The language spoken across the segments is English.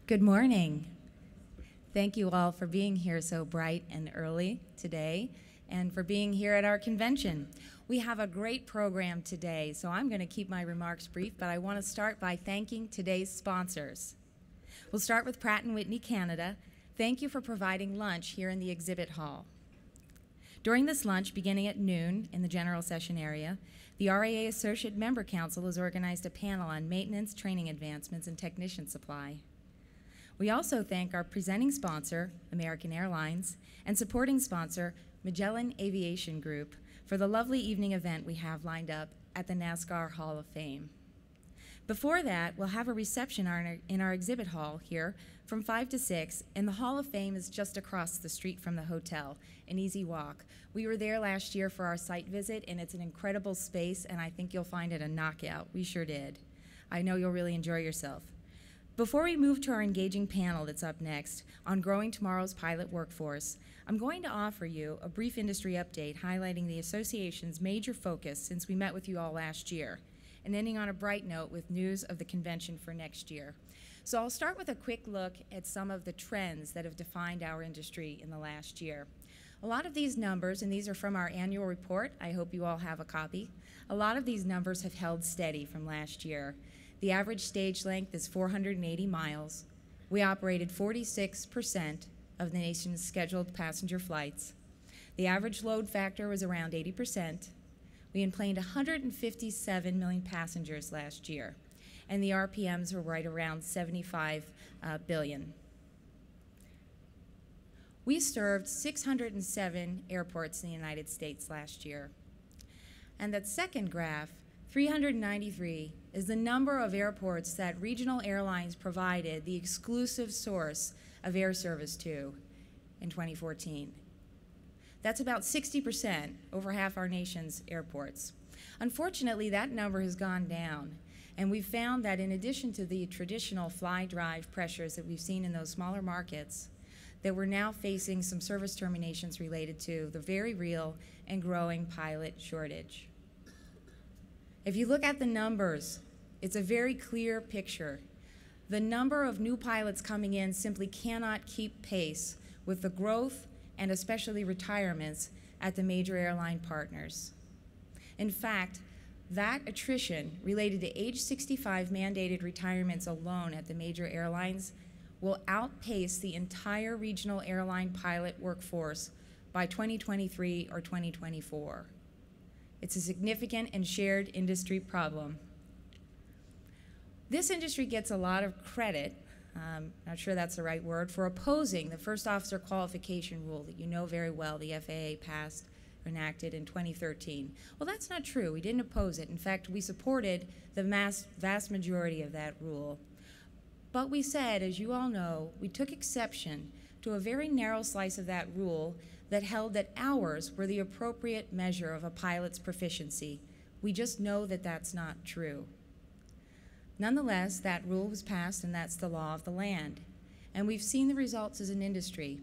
Good morning. Thank you all for being here so bright and early today and for being here at our convention. We have a great program today, so I'm going to keep my remarks brief, but I want to start by thanking today's sponsors. We'll start with Pratt & Whitney Canada. Thank you for providing lunch here in the exhibit hall. During this lunch, beginning at noon in the general session area, the RAA Associate Member Council has organized a panel on maintenance, training advancements, and technician supply. We also thank our presenting sponsor, American Airlines, and supporting sponsor, Magellan Aviation Group, for the lovely evening event we have lined up at the NASCAR Hall of Fame. Before that, we'll have a reception in our exhibit hall here from 5 to 6, and the Hall of Fame is just across the street from the hotel, an easy walk. We were there last year for our site visit, and it's an incredible space, and I think you'll find it a knockout. We sure did. I know you'll really enjoy yourself. Before we move to our engaging panel that's up next on growing tomorrow's pilot workforce, I'm going to offer you a brief industry update highlighting the association's major focus since we met with you all last year, and ending on a bright note with news of the convention for next year. So I'll start with a quick look at some of the trends that have defined our industry in the last year. A lot of these numbers, and these are from our annual report, I hope you all have a copy, a lot of these numbers have held steady from last year. The average stage length is 480 miles. We operated 46% of the nation's scheduled passenger flights. The average load factor was around 80%. We enplaned 157 million passengers last year, and the RPMs were right around 75 billion. We served 607 airports in the United States last year. And that second graph, 393, is the number of airports that regional airlines provided the exclusive source of air service to in 2014. That's about 60%, over half our nation's airports. Unfortunately, that number has gone down, and we've found that in addition to the traditional fly-drive pressures that we've seen in those smaller markets, that we're now facing some service terminations related to the very real and growing pilot shortage. If you look at the numbers, it's a very clear picture. The number of new pilots coming in simply cannot keep pace with the growth and especially retirements at the major airline partners. In fact, that attrition related to age 65 mandated retirements alone at the major airlines will outpace the entire regional airline pilot workforce by 2023 or 2024. It's a significant and shared industry problem. This industry gets a lot of credit, not sure that's the right word, for opposing the first officer qualification rule that you know very well the FAA passed or enacted in 2013. Well, that's not true. We didn't oppose it. In fact, we supported the vast majority of that rule. But we said, as you all know, we took exception to a very narrow slice of that rule that held that hours were the appropriate measure of a pilot's proficiency. We just know that that's not true. Nonetheless, that rule was passed, and that's the law of the land. And we've seen the results as an industry.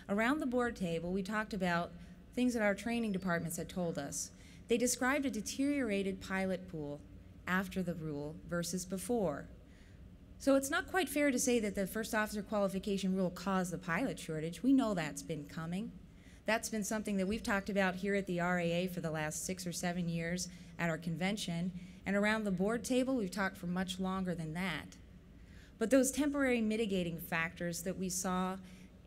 Around the board table, we talked about things that our training departments had told us. They described a deteriorated pilot pool after the rule versus before. So it's not quite fair to say that the first officer qualification rule caused the pilot shortage. We know that's been coming. That's been something that we've talked about here at the RAA for the last 6 or 7 years at our convention. And around the board table, we've talked for much longer than that. But those temporary mitigating factors that we saw,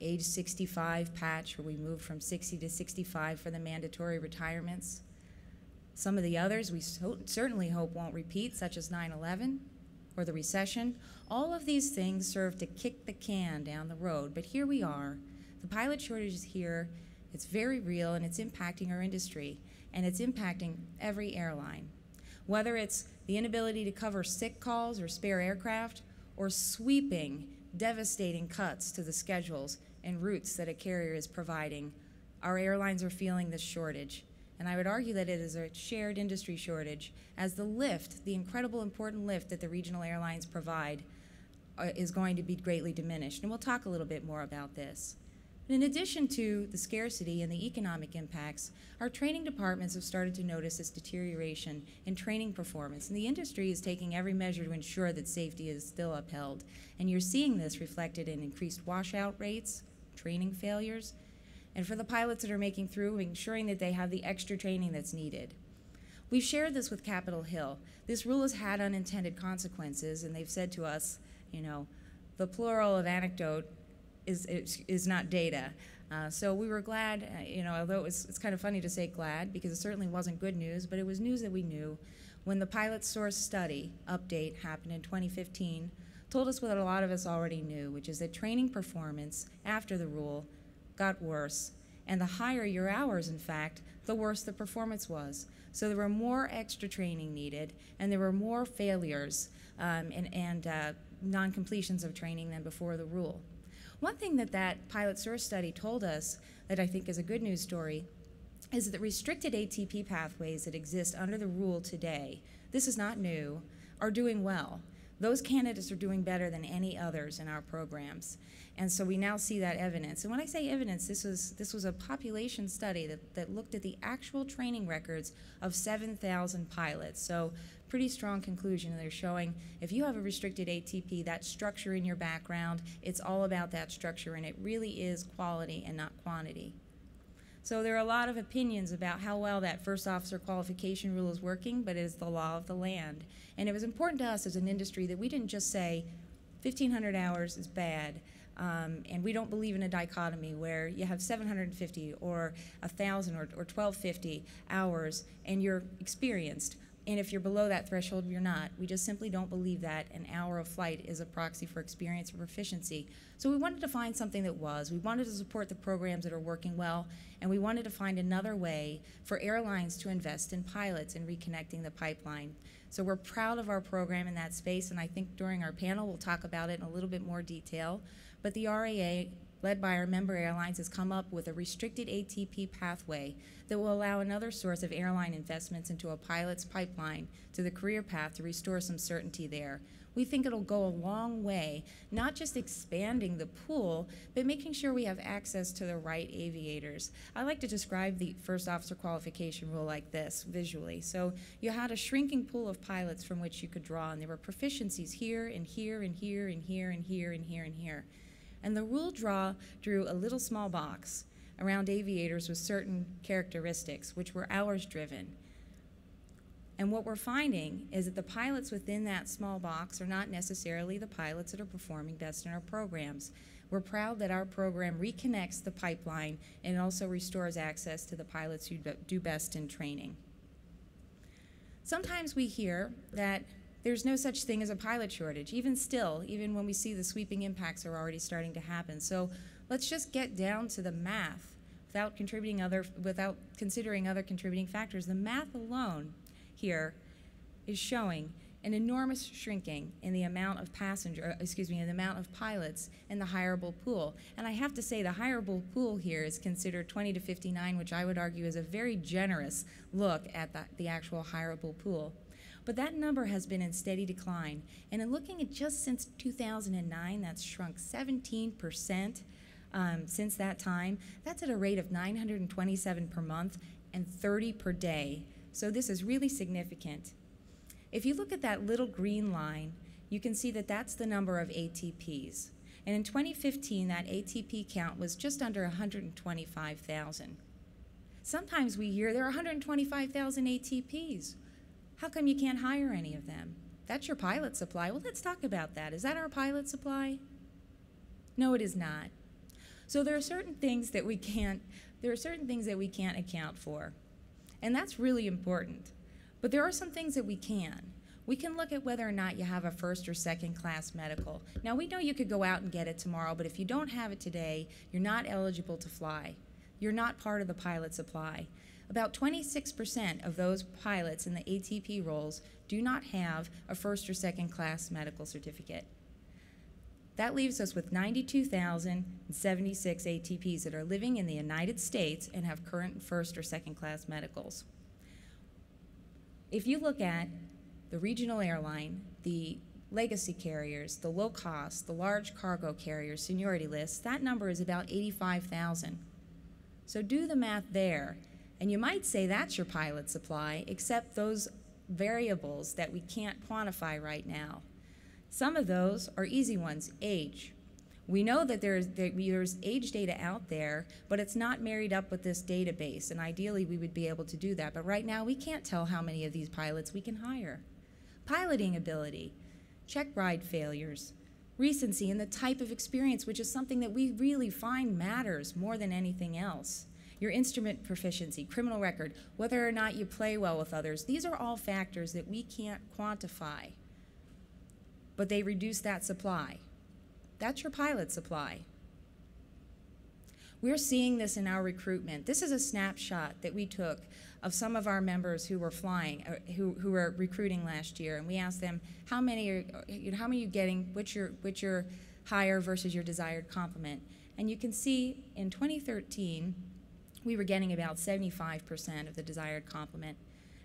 age 65 patch, where we moved from 60 to 65 for the mandatory retirements, some of the others we certainly hope won't repeat, such as 9/11 or the recession, all of these things serve to kick the can down the road. But here we are. The pilot shortage is here. It's very real, and it's impacting our industry, and it's impacting every airline. Whether it's the inability to cover sick calls or spare aircraft, or sweeping, devastating cuts to the schedules and routes that a carrier is providing, our airlines are feeling this shortage. And I would argue that it is a shared industry shortage, as the lift, the incredible important lift that the regional airlines provide, is going to be greatly diminished. And we'll talk a little bit more about this. And in addition to the scarcity and the economic impacts, our training departments have started to notice this deterioration in training performance, and the industry is taking every measure to ensure that safety is still upheld. And you're seeing this reflected in increased washout rates, training failures, and for the pilots that are making through, ensuring that they have the extra training that's needed. We've shared this with Capitol Hill. This rule has had unintended consequences, and they've said to us, you know, the plural of anecdote is not data. So we were glad, you know, although it's kind of funny to say glad because it certainly wasn't good news, but it was news that we knew when the pilot source study update happened in 2015, told us what a lot of us already knew, which is that training performance after the rule got worse, and the higher your hours, in fact, the worse the performance was. So there were more extra training needed, and there were more failures and non-completions of training than before the rule. One thing that pilot source study told us that I think is a good news story is that the restricted ATP pathways that exist under the rule today, this is not new, are doing well. Those candidates are doing better than any others in our programs. And so we now see that evidence. And when I say evidence, this was a population study that looked at the actual training records of 7,000 pilots. So pretty strong conclusion. They're showing if you have a restricted ATP, that structure in your background, it's all about that structure, and it really is quality and not quantity. So there are a lot of opinions about how well that first officer qualification rule is working, but it is the law of the land. And it was important to us as an industry that we didn't just say 1,500 hours is bad, and we don't believe in a dichotomy where you have 750 or 1,000 or 1,250 hours and you're experienced. And if you're below that threshold, you're not. We just simply don't believe that an hour of flight is a proxy for experience or proficiency. So we wanted to find something that was. We wanted to support the programs that are working well, and we wanted to find another way for airlines to invest in pilots and reconnecting the pipeline. So we're proud of our program in that space, and I think during our panel we'll talk about it in a little bit more detail. But the RAA, led by our member airlines, has come up with a restricted ATP pathway that will allow another source of airline investments into a pilot's pipeline to the career path to restore some certainty there. We think it'll go a long way, not just expanding the pool, but making sure we have access to the right aviators. I like to describe the first officer qualification rule like this visually. So you had a shrinking pool of pilots from which you could draw, and there were proficiencies here and here and here and here and here and here and here. And the rule drew a little small box around aviators with certain characteristics, which were hours driven. And what we're finding is that the pilots within that small box are not necessarily the pilots that are performing best in our programs. We're proud that our program reconnects the pipeline and also restores access to the pilots who do best in training. Sometimes we hear that there's no such thing as a pilot shortage, even still, even when we see the sweeping impacts are already starting to happen. So let's just get down to the math without considering other contributing factors. The math alone here is showing an enormous shrinking in the amount of in the amount of pilots in the hireable pool. And I have to say the hireable pool here is considered 20 to 59, which I would argue is a very generous look at the actual hireable pool. But that number has been in steady decline. And in looking at just since 2009, that's shrunk 17% since that time. That's at a rate of 927 per month and 30 per day. So this is really significant. If you look at that little green line, you can see that that's the number of ATPs. And in 2015, that ATP count was just under 125,000. Sometimes we hear there are 125,000 ATPs. How come you can't hire any of them? That's your pilot supply. Well, let's talk about that. Is that our pilot supply? No, it is not. So there are certain things that we can't account for. And that's really important. But there are some things that we can. We can look at whether or not you have a first or second class medical. Now, we know you could go out and get it tomorrow, but if you don't have it today, you're not eligible to fly. You're not part of the pilot supply. About 26% of those pilots in the ATP roles do not have a first or second class medical certificate. That leaves us with 92,076 ATPs that are living in the United States and have current first or second class medicals. If you look at the regional airline, the legacy carriers, the low cost, the large cargo carriers, seniority lists, that number is about 85,000. So do the math there. And you might say that's your pilot supply, except those variables that we can't quantify right now. Some of those are easy ones. Age. We know that there's age data out there, but it's not married up with this database, and ideally we would be able to do that. But right now we can't tell how many of these pilots we can hire. Piloting ability, check ride failures, recency, and the type of experience, which is something that we really find matters more than anything else. Your instrument proficiency, criminal record, whether or not you play well with others, these are all factors that we can't quantify, but they reduce that supply. That's your pilot supply. We're seeing this in our recruitment. This is a snapshot that we took of some of our members who were flying, who were recruiting last year, and we asked them, how many are you getting, what's your hire versus your desired complement? And you can see in 2013, we were getting about 75% of the desired complement.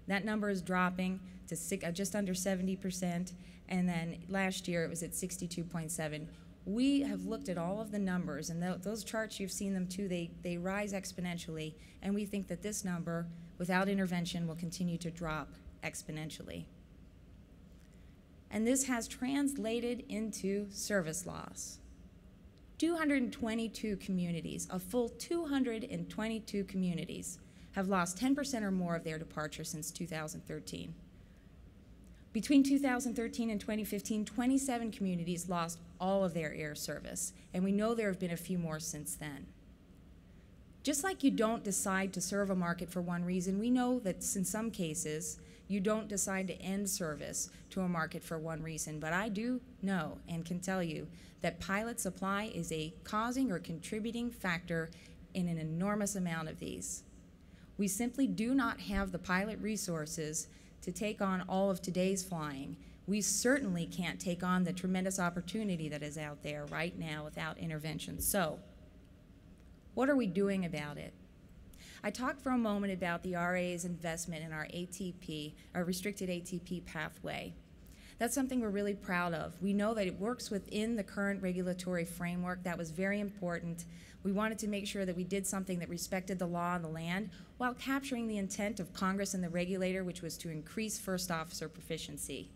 That number is dropping to just under 70%, and then last year it was at 62.7. We have looked at all of the numbers, and those charts, you've seen them too, they rise exponentially, and we think that this number, without intervention, will continue to drop exponentially. And this has translated into service loss. 222 communities, a full 222 communities, have lost 10% or more of their departure since 2013. Between 2013 and 2015, 27 communities lost all of their air service, and we know there have been a few more since then. Just like you don't decide to serve a market for one reason, we know that in some cases, you don't decide to end service to a market for one reason, but I do know and can tell you that pilot supply is a causing or contributing factor in an enormous amount of these. We simply do not have the pilot resources to take on all of today's flying. We certainly can't take on the tremendous opportunity that is out there right now without intervention. So, what are we doing about it? I talked for a moment about the RA's investment in our ATP, our restricted ATP pathway. That's something we're really proud of. We know that it works within the current regulatory framework. That was very important. We wanted to make sure that we did something that respected the law on the land while capturing the intent of Congress and the regulator, which was to increase first officer proficiency.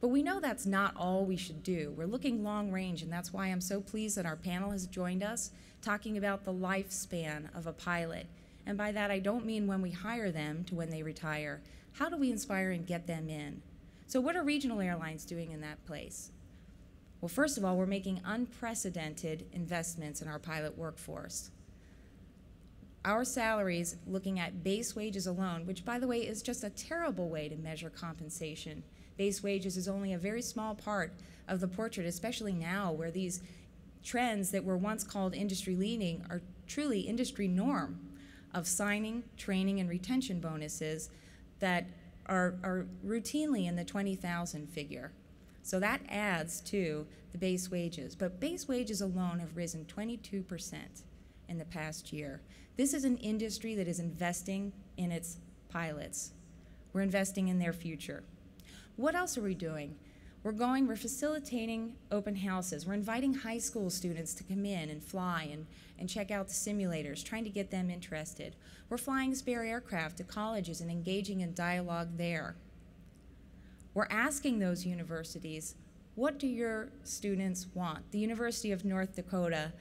But we know that's not all we should do. We're looking long range, and that's why I'm so pleased that our panel has joined us talking about the lifespan of a pilot. And by that, I don't mean when we hire them to when they retire. How do we inspire and get them in? So what are regional airlines doing in that place? Well, first of all, we're making unprecedented investments in our pilot workforce. Our salaries, looking at base wages alone, which by the way is just a terrible way to measure compensation. Base wages is only a very small part of the portrait, especially now where these trends that were once called industry leading are truly industry norm of signing, training, and retention bonuses that are routinely in the 20,000 figure. So that adds to the base wages. But base wages alone have risen 22% in the past year. This is an industry that is investing in its pilots. We're investing in their future. What else are we doing? We're facilitating open houses. We're inviting high school students to come in and fly and check out the simulators, trying to get them interested. We're flying spare aircraft to colleges and engaging in dialogue there. We're asking those universities, what do your students want? The University of North Dakota,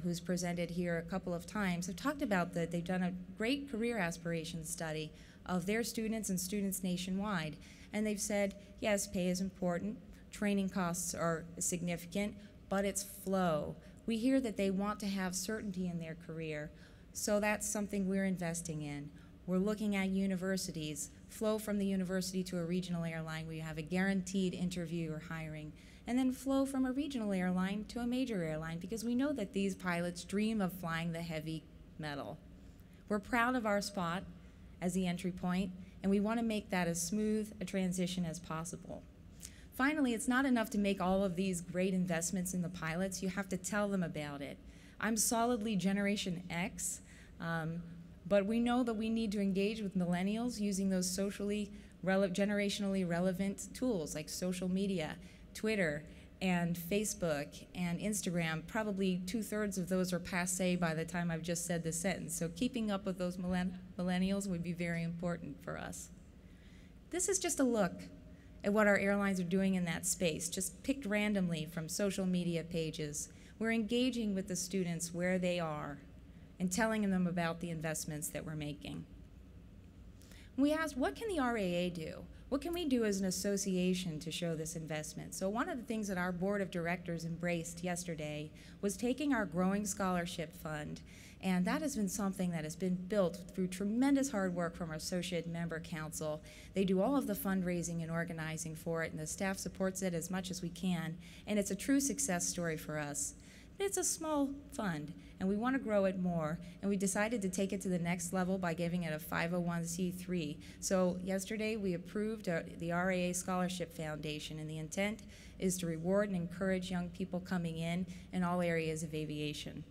who's presented here a couple of times, have talked about that they've done a great career aspirations study of their students and students nationwide. And they've said, yes, pay is important, training costs are significant, but it's flow. We hear that they want to have certainty in their career, so that's something we're investing in. We're looking at universities, flow from the university to a regional airline where you have a guaranteed interview or hiring, and then flow from a regional airline to a major airline, because we know that these pilots dream of flying the heavy metal. We're proud of our spot as the entry point, and we want to make that as smooth a transition as possible. Finally, it's not enough to make all of these great investments in the pilots. You have to tell them about it. I'm solidly Generation X, but we know that we need to engage with millennials using those generationally relevant tools like social media. Twitter, and Facebook, and Instagram. Probably 2/3 of those are passé by the time I've just said this sentence. So keeping up with those millennials would be very important for us. This is just a look at what our airlines are doing in that space, just picked randomly from social media pages. We're engaging with the students where they are and telling them about the investments that we're making. We asked, what can the RAA do? What can we do as an association to show this investment? So one of the things that our board of directors embraced yesterday was taking our growing scholarship fund, and that has been something that has been built through tremendous hard work from our associate member council. They do all of the fundraising and organizing for it, and the staff supports it as much as we can, and it's a true success story for us. It's a small fund, and we want to grow it more, and we decided to take it to the next level by giving it a 501c3. So yesterday we approved the RAA Scholarship Foundation, and the intent is to reward and encourage young people coming in all areas of aviation.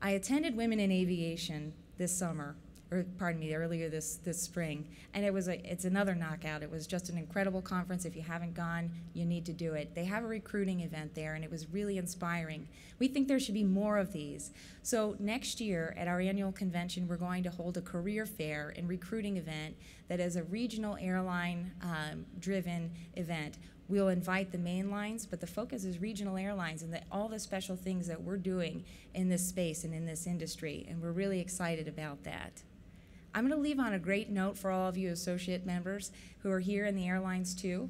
I attended Women in Aviation this summer, or pardon me, earlier this spring, and it's another knockout. It was just an incredible conference. If you haven't gone, you need to do it. They have a recruiting event there, and it was really inspiring. We think there should be more of these. So next year at our annual convention, we're going to hold a career fair and recruiting event that is a regional airline driven event. We'll invite the main lines, but the focus is regional airlines and all the special things that we're doing in this space and in this industry, and we're really excited about that. I'm going to leave on a great note for all of you associate members who are here in the airlines too.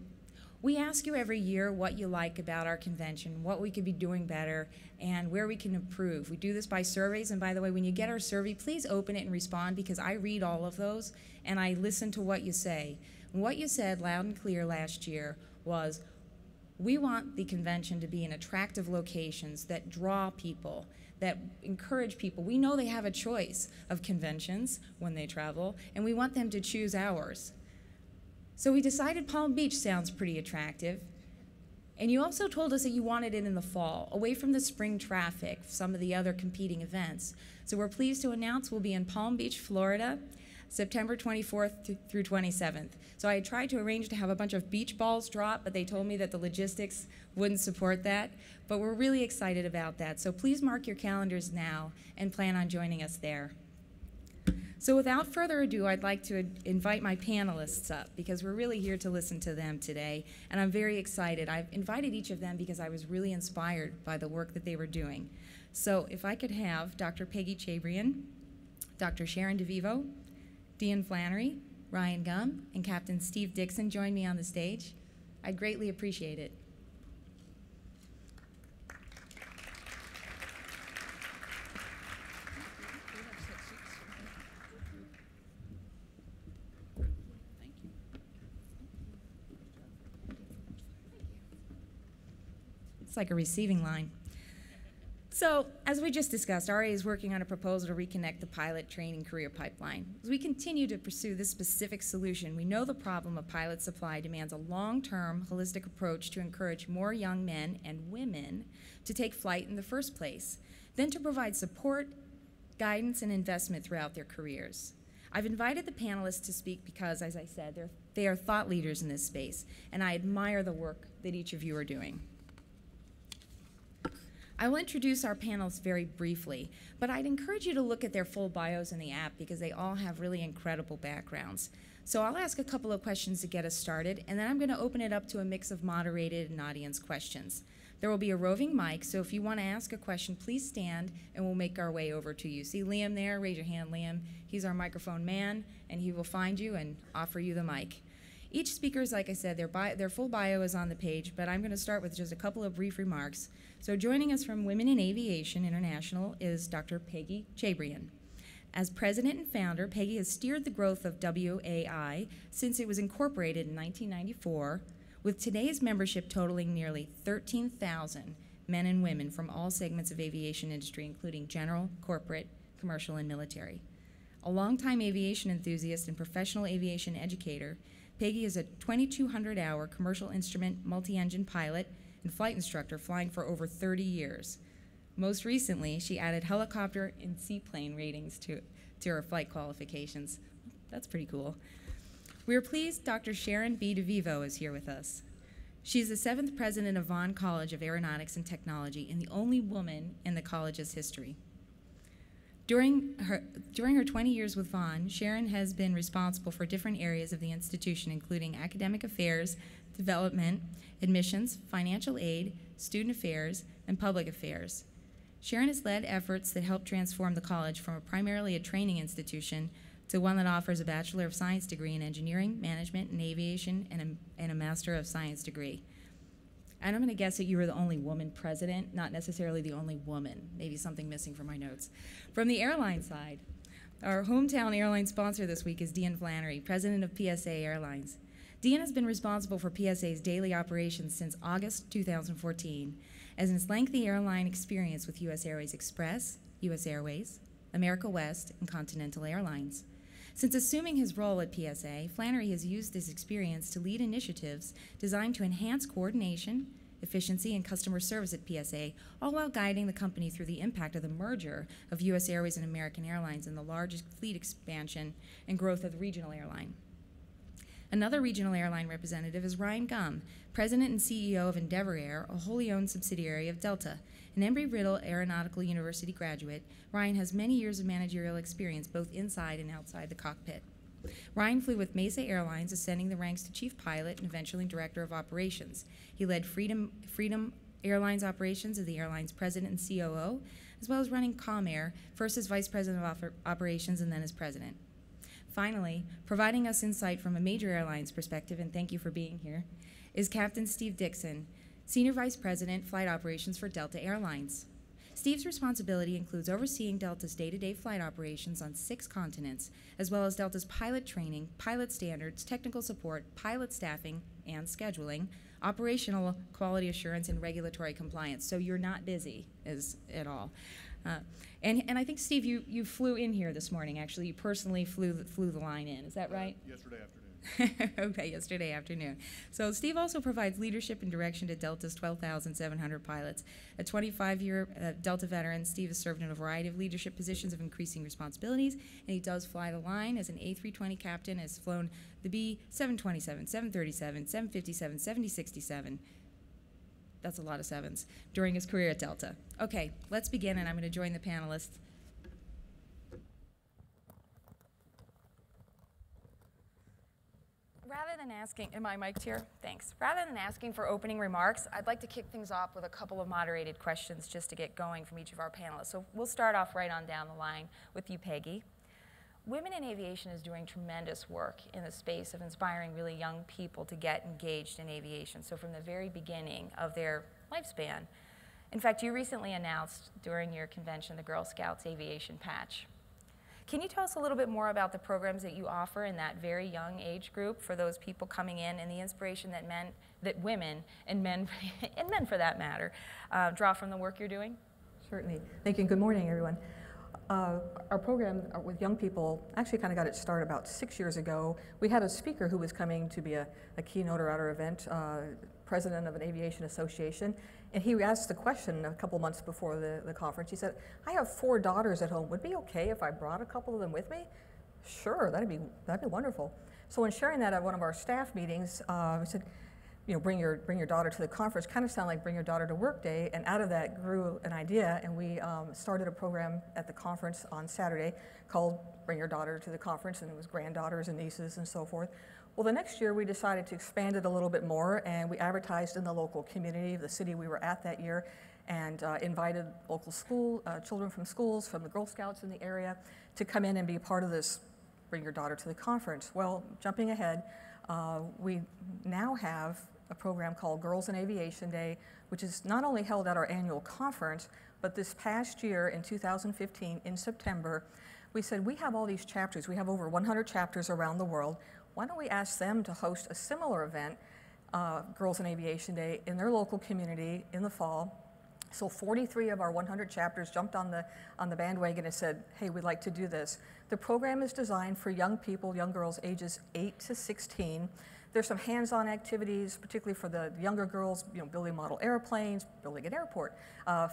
We ask you every year what you like about our convention, what we could be doing better, and where we can improve. We do this by surveys, and by the way, when you get our survey, please open it and respond, because I read all of those and I listen to what you say. And what you said loud and clear last year was, we want the convention to be in attractive locations that draw people, that encourage people. We know they have a choice of conventions when they travel, and we want them to choose ours. So we decided Palm Beach sounds pretty attractive. And you also told us that you wanted it in the fall, away from the spring traffic, some of the other competing events. So we're pleased to announce we'll be in Palm Beach, Florida, September 24th through 27th. So I tried to arrange to have a bunch of beach balls drop, but they told me that the logistics wouldn't support that. But we're really excited about that. So please mark your calendars now and plan on joining us there. So without further ado, I'd like to invite my panelists up, because we're really here to listen to them today, and I'm very excited. I've invited each of them because I was really inspired by the work that they were doing. So if I could have Dr. Peggy Chabrian, Dr. Sharon VeVivo, Dion Flannery, Ryan Gumm, and Captain Steve Dickson join me on the stage, I'd greatly appreciate it. It's like a receiving line. So, as we just discussed, RA is working on a proposal to reconnect the pilot training career pipeline. As we continue to pursue this specific solution, we know the problem of pilot supply demands a long-term, holistic approach to encourage more young men and women to take flight in the first place, then to provide support, guidance, and investment throughout their careers. I've invited the panelists to speak because, as I said, they are thought leaders in this space, and I admire the work that each of you are doing. I will introduce our panelists very briefly, but I'd encourage you to look at their full bios in the app, because they all have really incredible backgrounds. So I'll ask a couple of questions to get us started, and then I'm going to open it up to a mix of moderated and audience questions. There will be a roving mic, so if you want to ask a question, please stand and we'll make our way over to you. See Liam there? Raise your hand, Liam. He's our microphone man, and he will find you and offer you the mic. Each speaker's, like I said, their full bio is on the page, but I'm going to start with just a couple of brief remarks. So joining us from Women in Aviation International is Dr. Peggy Chabrian. As president and founder, Peggy has steered the growth of WAI since it was incorporated in 1994, with today's membership totaling nearly 13,000 men and women from all segments of aviation industry, including general, corporate, commercial, and military. A longtime aviation enthusiast and professional aviation educator, Peggy is a 2,200-hour commercial instrument multi-engine pilot and flight instructor, flying for over 30 years. Most recently, she added helicopter and seaplane ratings to her flight qualifications. That's pretty cool. We are pleased Dr. Sharon B. DeVivo is here with us. She is the 7th president of Vaughn College of Aeronautics and Technology and the only woman in the college's history. During her 20 years with Vaughn, Sharon has been responsible for different areas of the institution, including academic affairs, development, admissions, financial aid, student affairs, and public affairs. Sharon has led efforts that help transform the college from primarily a training institution to one that offers a Bachelor of Science degree in Engineering, Management, and Aviation, and a Master of Science degree. And I'm going to guess that you were the only woman president, not necessarily the only woman. Maybe something missing from my notes. From the airline side, our hometown airline sponsor this week is Dion Flannery, president of PSA Airlines. Dion has been responsible for PSA's daily operations since August 2014, as in his lengthy airline experience with U.S. Airways Express, U.S. Airways, America West, and Continental Airlines. Since assuming his role at PSA, Flannery has used this experience to lead initiatives designed to enhance coordination, efficiency, and customer service at PSA, all while guiding the company through the impact of the merger of U.S. Airways and American Airlines and the largest fleet expansion and growth of the regional airline. Another regional airline representative is Ryan Gumm, president and CEO of Endeavor Air, a wholly owned subsidiary of Delta. An Embry-Riddle Aeronautical University graduate, Ryan has many years of managerial experience both inside and outside the cockpit. Ryan flew with Mesa Airlines, ascending the ranks to chief pilot and eventually director of operations. He led Freedom Airlines operations as the airline's president and COO, as well as running Comair, first as vice president of operations and then as president. Finally, providing us insight from a major airline's perspective, and thank you for being here, is Captain Steve Dickson, Senior Vice President, Flight Operations for Delta Airlines. Steve's responsibility includes overseeing Delta's day-to-day flight operations on 6 continents, as well as Delta's pilot training, pilot standards, technical support, pilot staffing and scheduling, operational quality assurance, and regulatory compliance. So you're not busy at all. And I think, Steve, you flew in here this morning, actually. You personally flew the line in. Is that right? Yesterday afternoon. Okay, yesterday afternoon. So Steve also provides leadership and direction to Delta's 12,700 pilots. A 25-year Delta veteran, Steve has served in a variety of leadership positions of increasing responsibilities, and he does fly the line as an A320 captain, has flown the B727, 737, 757, 7067. That's a lot of sevens, during his career at Delta. Okay, let's begin, and I'm going to join the panelists. Rather than asking, am I mic'd here? Thanks. Rather than asking for opening remarks, I'd like to kick things off with a couple of moderated questions just to get going from each of our panelists. So we'll start off right on down the line with you, Peggy. Women in Aviation is doing tremendous work in the space of inspiring really young people to get engaged in aviation, so from the very beginning of their lifespan. In fact, you recently announced during your convention the Girl Scouts Aviation Patch. Can you tell us a little bit more about the programs that you offer in that very young age group for those people coming in, and the inspiration that women and men, and men for that matter, draw from the work you're doing? Certainly. Thank you, and good morning, everyone. Our program with young people actually kind of got its start about 6 years ago. We had a speaker who was coming to be a keynoter at our event, president of an aviation association, and he asked the question a couple months before the conference. He said, I have 4 daughters at home. Would it be okay if I brought a couple of them with me? Sure, that'd be wonderful. So in sharing that at one of our staff meetings, we said, you know, bring your daughter to the conference, kind of sound like bring your daughter to work day, and out of that grew an idea, and we started a program at the conference on Saturday called Bring Your Daughter to the Conference, and it was granddaughters and nieces and so forth. Well, the next year we decided to expand it a little bit more, and we advertised in the local community, the city we were at that year, and invited local children from schools, from the Girl Scouts in the area, to come in and be part of this Bring Your Daughter to the Conference. Well, jumping ahead, we now have a program called Girls in Aviation Day, which is not only held at our annual conference, but this past year in 2015, in September, we said we have all these chapters. We have over 100 chapters around the world. Why don't we ask them to host a similar event, Girls in Aviation Day, in their local community in the fall? So 43 of our 100 chapters jumped on the bandwagon and said, hey, we'd like to do this. The program is designed for young people, young girls ages 8 to 16. There's some hands-on activities, particularly for the younger girls, you know, building model airplanes, building an airport,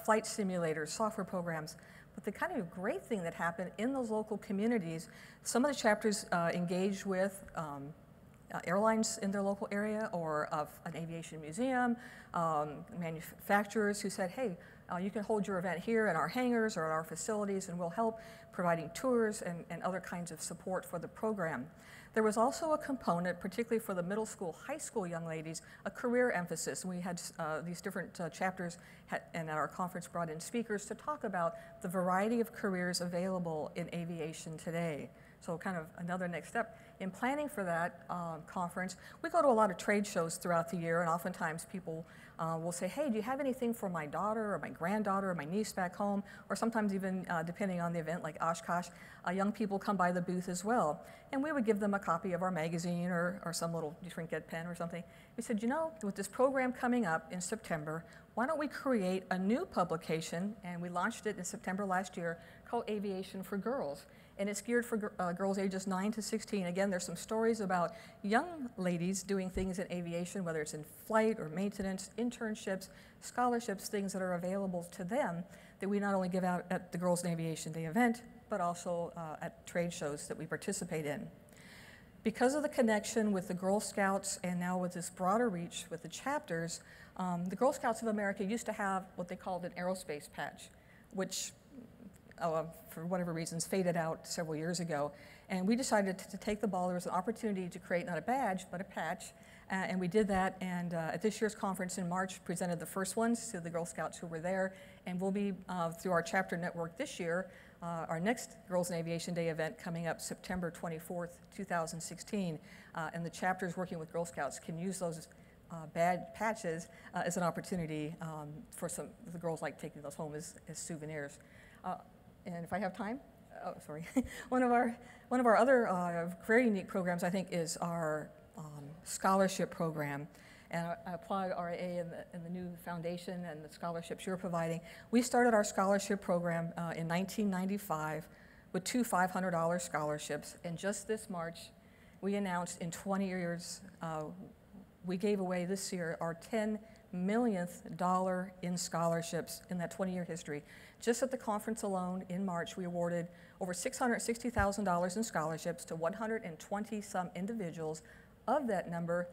flight simulators, software programs. But the kind of great thing that happened in those local communities, some of the chapters engaged with airlines in their local area or of an aviation museum, manufacturers who said, hey, you can hold your event here in our hangars or at our facilities and we'll help providing tours and other kinds of support for the program. There was also a component, particularly for the middle school, high school young ladies, a career emphasis. We had these different chapters and at our conference brought in speakers to talk about the variety of careers available in aviation today. So kind of another next step. In planning for that conference, we go to a lot of trade shows throughout the year, and oftentimes people will say, hey, do you have anything for my daughter or my granddaughter or my niece back home? Or sometimes even, depending on the event, like Oshkosh, young people come by the booth as well. And we would give them a copy of our magazine or some little trinket pen or something. We said, you know, with this program coming up in September, why don't we create a new publication? And we launched it in September last year called Aviation for Girls. And it's geared for girls ages 9 to 16. Again, there's some stories about young ladies doing things in aviation, whether it's in flight or maintenance, internships, scholarships, things that are available to them that we not only give out at the Girls in Aviation Day event, but also at trade shows that we participate in. Because of the connection with the Girl Scouts and now with this broader reach with the chapters, the Girl Scouts of America used to have what they called an aerospace patch, which for whatever reasons, faded out several years ago. And we decided to take the ball. There was an opportunity to create not a badge, but a patch. And we did that, and at this year's conference in March, presented the first ones to the Girl Scouts who were there. And we'll be, through our chapter network this year, our next Girls in Aviation Day event coming up September 24th, 2016. And the chapters working with Girl Scouts can use those badge patches as an opportunity for the girls like taking those home as souvenirs. And if I have time, oh, sorry. one of our other very unique programs, I think, is our scholarship program. And I applaud RAA and the new foundation and the scholarships you're providing. We started our scholarship program in 1995 with 2 $500 scholarships. And just this March, we announced in 20 years, we gave away this year our $10 millionth in scholarships in that 20-year history. Just at the conference alone in March, we awarded over $660,000 in scholarships to 120-some individuals. Of that number,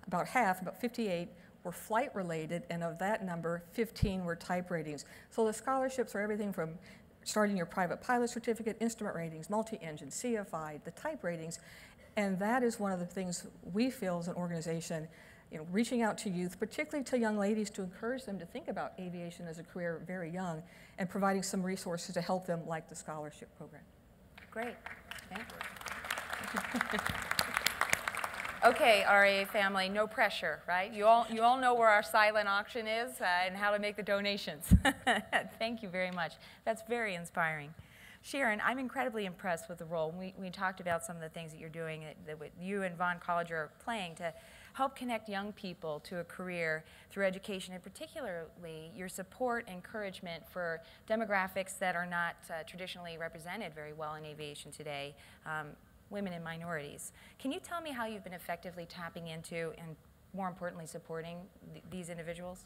about half, about 58, were flight-related, and of that number, 15 were type ratings. So the scholarships are everything from starting your private pilot certificate, instrument ratings, multi-engine, CFI, the type ratings, and that is one of the things we feel as an organization, you know, reaching out to youth, particularly to young ladies, to encourage them to think about aviation as a career very young, and providing some resources to help them, like the scholarship program. Great, thank you. Okay, RAA family, no pressure, right? You all know where our silent auction is and how to make the donations. Thank you very much. That's very inspiring. Sharon, I'm incredibly impressed with the role. We talked about some of the things that you're doing that you and Vaughn College are playing to help connect young people to a career through education, and particularly your support, encouragement for demographics that are not traditionally represented very well in aviation today, women and minorities. Can you tell me how you've been effectively tapping into and, more importantly, supporting these individuals?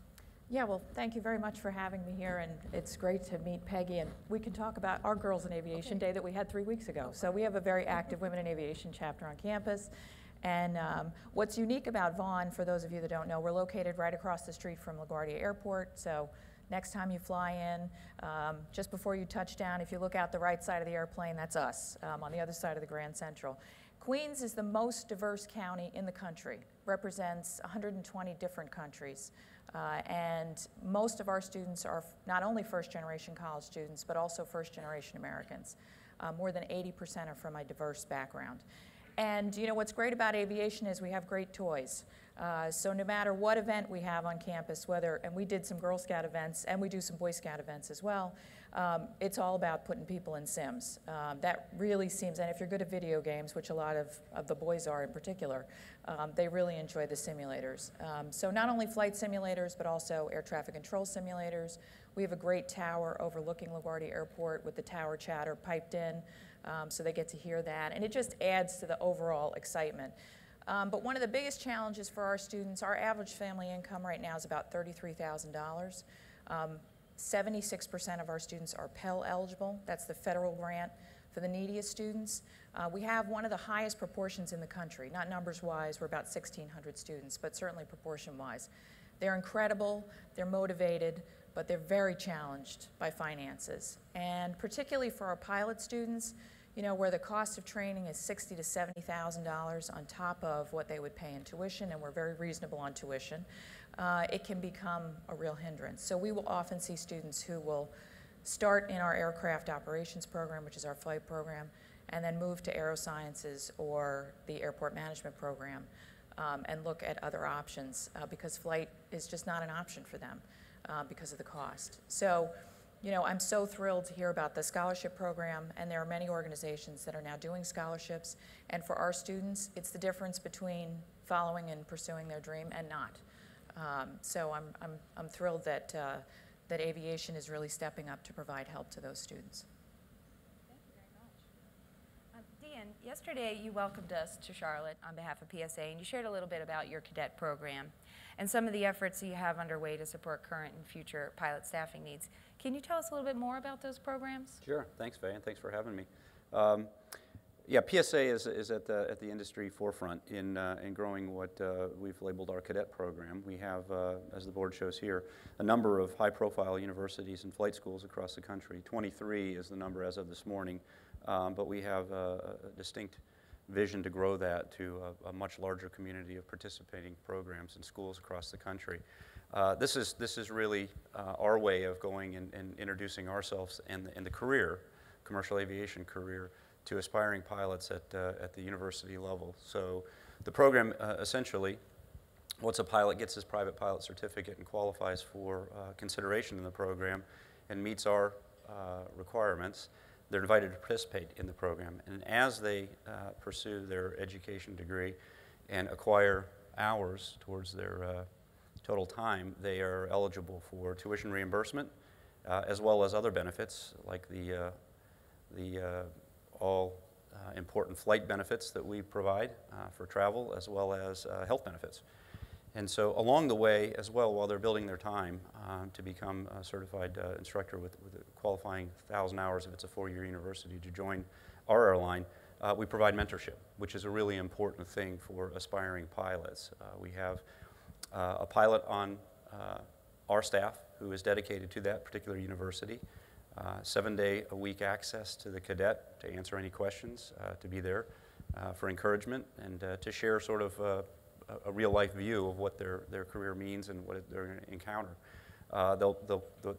Yeah, well, thank you very much for having me here, and it's great to meet Peggy, and we can talk about our Girls in Aviation Day that we had 3 weeks ago. So we have a very active Women in Aviation chapter on campus, and what's unique about Vaughn, for those of you that don't know, we're located right across the street from LaGuardia Airport, so next time you fly in, just before you touch down, if you look out the right side of the airplane, that's us, on the other side of the Grand Central. Queens is the most diverse county in the country, represents 120 different countries. And most of our students are not only first-generation college students, but also first-generation Americans. More than 80% are from a diverse background. And you know, what's great about aviation is we have great toys. So no matter what event we have on campus, and we did some Girl Scout events, and we do some Boy Scout events as well, it's all about putting people in sims. That really seems, and if you're good at video games, which a lot of the boys are in particular, they really enjoy the simulators. So not only flight simulators, but also air traffic control simulators. We have a great tower overlooking LaGuardia Airport with the tower chatter piped in, so they get to hear that, and it just adds to the overall excitement. But one of the biggest challenges for our students, our average family income right now is about $33,000. 76% of our students are Pell eligible. That's the federal grant for the neediest students. We have one of the highest proportions in the country, not numbers-wise, we're about 1,600 students, but certainly proportion-wise. They're incredible, they're motivated, but they're very challenged by finances. And particularly for our pilot students, you know, where the cost of training is $60,000 to $70,000 on top of what they would pay in tuition, and we're very reasonable on tuition, it can become a real hindrance. So we will often see students who will start in our aircraft operations program, which is our flight program, and then move to aerosciences or the airport management program and look at other options because flight is just not an option for them because of the cost. So, you know, I'm so thrilled to hear about the scholarship program, and there are many organizations that are now doing scholarships, and for our students, it's the difference between following and pursuing their dream and not. So I'm thrilled that, that aviation is really stepping up to provide help to those students. Thank you very much. Dion, yesterday you welcomed us to Charlotte on behalf of PSA, and you shared a little bit about your cadet program and some of the efforts that you have underway to support current and future pilot staffing needs. Can you tell us a little bit more about those programs? Sure. Thanks, Faye, and thanks for having me. Yeah, PSA is at the industry forefront in growing what we've labeled our cadet program. We have, as the board shows here, a number of high-profile universities and flight schools across the country. 23 is the number as of this morning, but we have a distinct vision to grow that to a much larger community of participating programs and schools across the country. This is really our way of going and introducing ourselves and the career, commercial aviation career, to aspiring pilots at the university level. So the program essentially, once a pilot gets his private pilot certificate and qualifies for consideration in the program and meets our requirements, they're invited to participate in the program. And as they pursue their education degree and acquire hours towards their total time, they are eligible for tuition reimbursement as well as other benefits like the all important flight benefits that we provide for travel, as well as health benefits. And so along the way as well, while they're building their time to become a certified instructor with a qualifying 1,000 hours if it's a 4-year university to join our airline, we provide mentorship, which is a really important thing for aspiring pilots. We have a pilot on our staff who is dedicated to that particular university. 7-day-a-week access to the cadet to answer any questions, to be there for encouragement, and to share sort of a real-life view of what their career means and what they're going to encounter.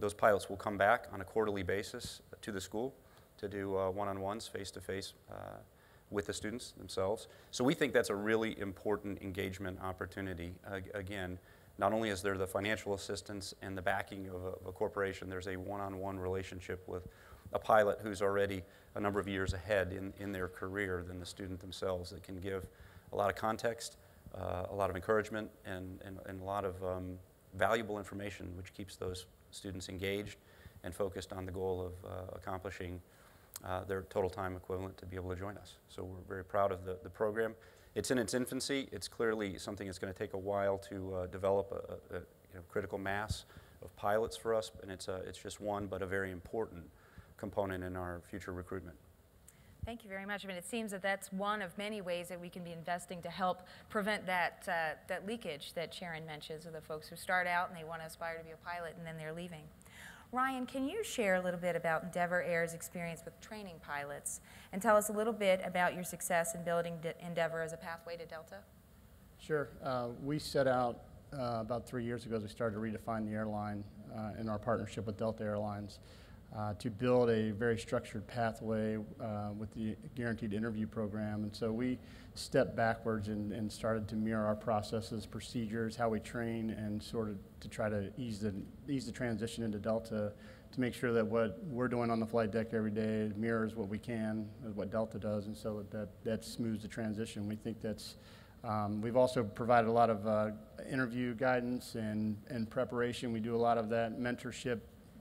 Those pilots will come back on a quarterly basis to the school to do one-on-ones, face-to-face with the students themselves. So we think that's a really important engagement opportunity. Again, not only is there the financial assistance and the backing of a corporation, there's a one-on-one relationship with a pilot who's already a number of years ahead in their career than the student themselves that can give a lot of context, a lot of encouragement, and a lot of valuable information, which keeps those students engaged and focused on the goal of accomplishing their total time equivalent to be able to join us. So we're very proud of the program. It's in its infancy. It's clearly something that's going to take a while to develop a critical mass of pilots for us, and it's just one, but a very important component in our future recruitment. Thank you very much. I mean, it seems that that's one of many ways that we can be investing to help prevent that, that leakage that Sharon mentions of the folks who start out and they want to aspire to be a pilot and then they're leaving. Ryan, can you share a little bit about Endeavor Air's experience with training pilots and tell us a little bit about your success in building Endeavor as a pathway to Delta? Sure. We set out about 3 years ago as we started to redefine the airline in our partnership with Delta Airlines to build a very structured pathway with the guaranteed interview program. And so we stepped backwards and started to mirror our processes, procedures, how we train, and sort of to try to ease the transition into Delta to make sure that what we're doing on the flight deck every day mirrors what we can, what Delta does, and so that smooths the transition. We think that's we've also provided a lot of interview guidance and preparation. We do a lot of that mentorship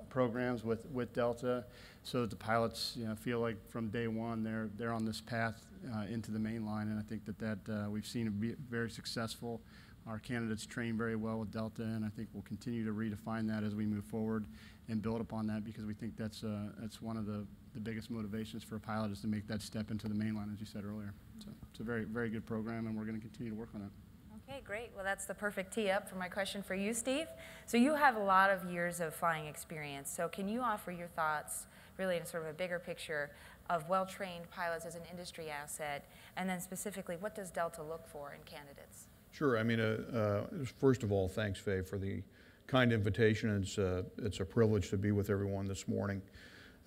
programs with Delta, so that the pilots feel like from day one they're on this path into the main line, and I think that we've seen it be very successful. Our candidates train very well with Delta, and I think we'll continue to redefine that as we move forward and build upon that, because we think that's one of the the biggest motivations for a pilot is to make that step into the mainline, as you said earlier. So it's a very, very good program, and we're going to continue to work on it. Okay, great. Well, that's the perfect tee up for my question for you, Steve. So you have a lot of years of flying experience. So can you offer your thoughts, really in sort of a bigger picture, of well-trained pilots as an industry asset, and then specifically, what does Delta look for in candidates? Sure. I mean, first of all, thanks, Faye, for the kind invitation. It's a privilege to be with everyone this morning.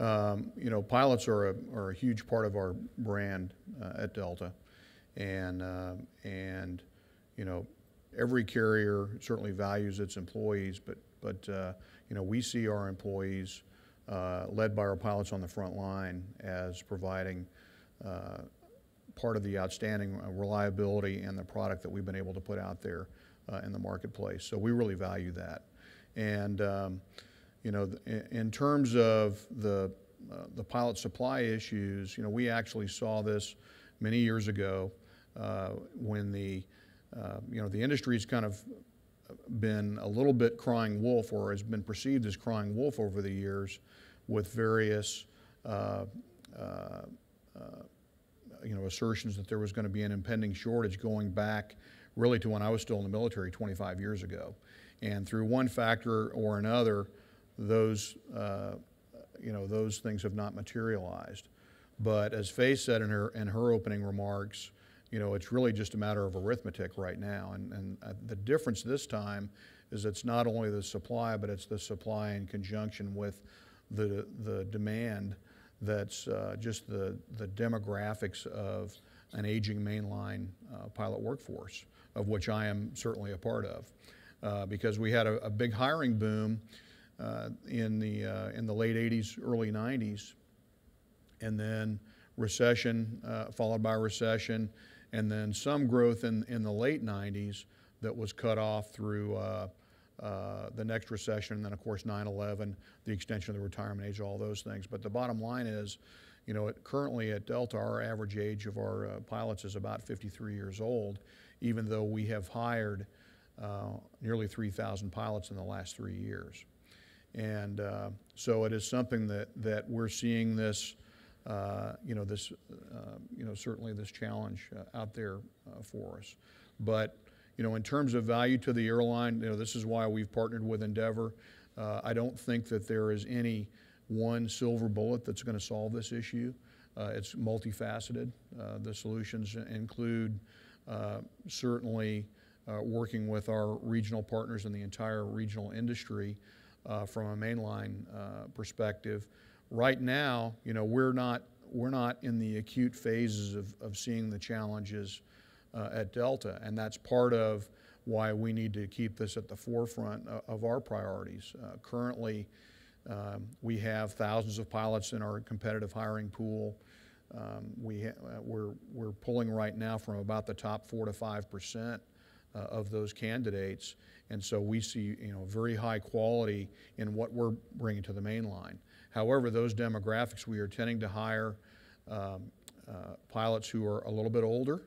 You know, pilots are a huge part of our brand at Delta, and you know, every carrier certainly values its employees, but you know, we see our employees led by our pilots on the front line as providing part of the outstanding reliability and the product that we've been able to put out there in the marketplace. So we really value that. And you know, in terms of the pilot supply issues, you know, we actually saw this many years ago when the you know, the industry's kind of been a little bit crying wolf, or has been perceived as crying wolf over the years, with various you know, assertions that there was going to be an impending shortage going back really to when I was still in the military 25 years ago. And through one factor or another, those you know, those things have not materialized. But as Faye said in her opening remarks, you know, it's really just a matter of arithmetic right now. And the difference this time is it's not only the supply, but it's the supply in conjunction with the demand that's just the demographics of an aging mainline pilot workforce, of which I am certainly a part of. Because we had a big hiring boom in the late 80s, early 90s, and then recession, followed by recession, and then some growth in the late 90s that was cut off through the next recession, and then of course 9/11, the extension of the retirement age, all those things. But the bottom line is, you know, currently at Delta, our average age of our pilots is about 53 years old, even though we have hired nearly 3,000 pilots in the last 3 years. And so it is something that we're seeing this, you know, this, you know, certainly this challenge out there for us. But, you know, in terms of value to the airline, you know, this is why we've partnered with Endeavor. I don't think that there is any one silver bullet that's going to solve this issue. It's multifaceted. The solutions include certainly working with our regional partners in the entire regional industry from a mainline perspective. Right now, you know, we're not in the acute phases of seeing the challenges at Delta, and that's part of why we need to keep this at the forefront of our priorities. Currently, we have thousands of pilots in our competitive hiring pool. We're pulling right now from about the top 4 to 5% of those candidates, and so we see, you know, very high quality in what we're bringing to the main line. However, those demographics, we are tending to hire pilots who are a little bit older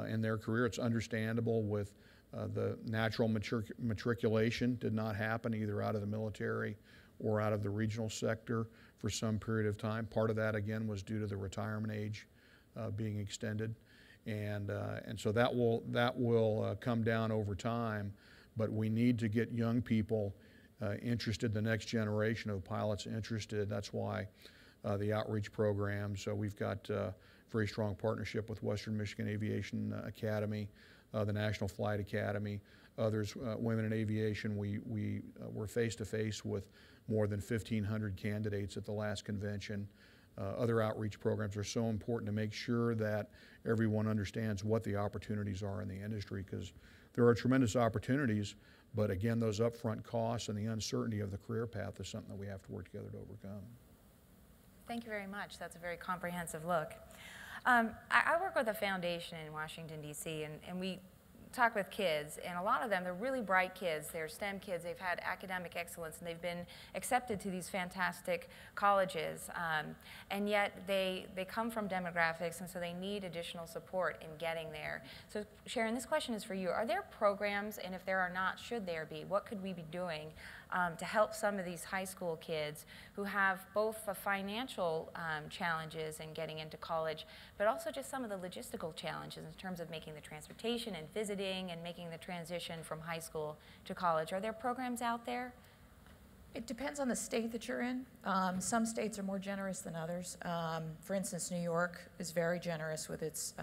in their career. It's understandable with the natural matriculation did not happen either out of the military or out of the regional sector for some period of time. Part of that, again, was due to the retirement age being extended. And so that will come down over time, but we need to get young people interested, the next generation of pilots interested. That's why the outreach program. So we've got a very strong partnership with Western Michigan Aviation Academy, the National Flight Academy, others, Women in Aviation. We were face-to-face with more than 1,500 candidates at the last convention. Other outreach programs are so important to make sure that everyone understands what the opportunities are in the industry, because there are tremendous opportunities, but again, those upfront costs and the uncertainty of the career path is something that we have to work together to overcome. Thank you very much. That's a very comprehensive look. I work with a foundation in Washington, D.C., and we talk with kids, and a lot of them, they're really bright kids. They're STEM kids. They've had academic excellence, and they've been accepted to these fantastic colleges, and yet they come from demographics, and so they need additional support in getting there. So Sharon, this question is for you. Are there programs, and if there are not, should there be, what could we be doing to help some of these high school kids who have both the financial challenges in getting into college, but also just some of the logistical challenges in terms of making the transportation and visiting and making the transition from high school to college. Are there programs out there? It depends on the state that you're in. Some states are more generous than others. For instance, New York is very generous with its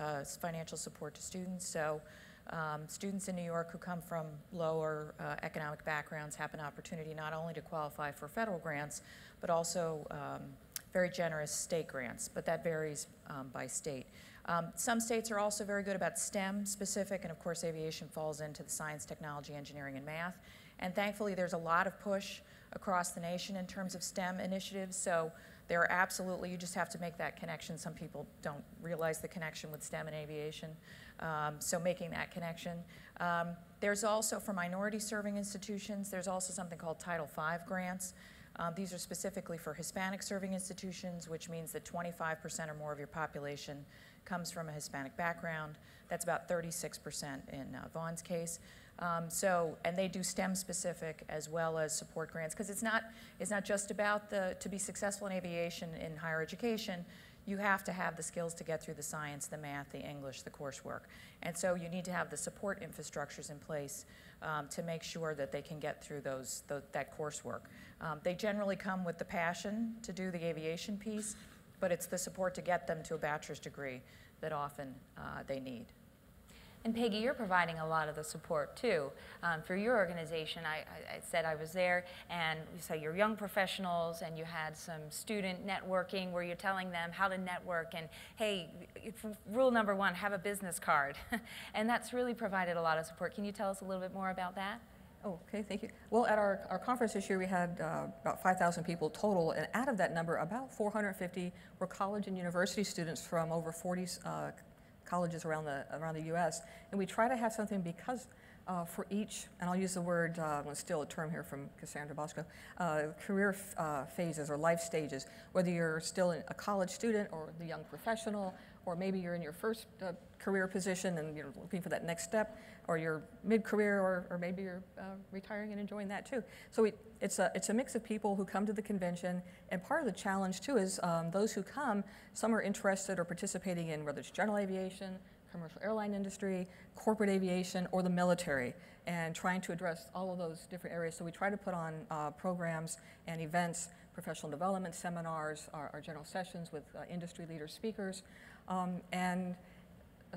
financial support to students. So students in New York who come from lower economic backgrounds have an opportunity not only to qualify for federal grants, but also very generous state grants, but that varies by state. Some states are also very good about STEM specific, and of course aviation falls into the science, technology, engineering, and math. And thankfully there's a lot of push across the nation in terms of STEM initiatives. So there are absolutely, you just have to make that connection. Some people don't realize the connection with STEM and aviation. So making that connection. There's also, for minority serving institutions, there's also something called Title V grants. These are specifically for Hispanic serving institutions, which means that 25% or more of your population comes from a Hispanic background. That's about 36% in Vaughn's case. And they do STEM specific as well as support grants, because it's not just about to be successful in aviation in higher education. You have to have the skills to get through the science, the math, the English, the coursework. And so you need to have the support infrastructures in place to make sure that they can get through that coursework. They generally come with the passion to do the aviation piece, but it's the support to get them to a bachelor's degree that often they need. And Peggy, you're providing a lot of the support too. For your organization, I said I was there, and you say you're young professionals and you had some student networking where you're telling them how to network and, hey, rule number one, have a business card. And that's really provided a lot of support. Can you tell us a little bit more about that? Oh, okay, thank you. Well, at our conference this year, we had about 5,000 people total, and out of that number, about 450 were college and university students from over 40 colleges around the U.S. And we try to have something because for each, and I'll use the word, I'm going to steal a term here from Cassandra Bosco, career phases or life stages, whether you're still a college student or the young professional, or maybe you're in your first career position and you're looking for that next step, or you're mid-career, or maybe you're retiring and enjoying that too. So it's a mix of people who come to the convention, and part of the challenge too is those who come, some are interested or participating in whether it's general aviation, commercial airline industry, corporate aviation, or the military, and trying to address all of those different areas. So we try to put on programs and events, professional development seminars, our general sessions with industry leader speakers, and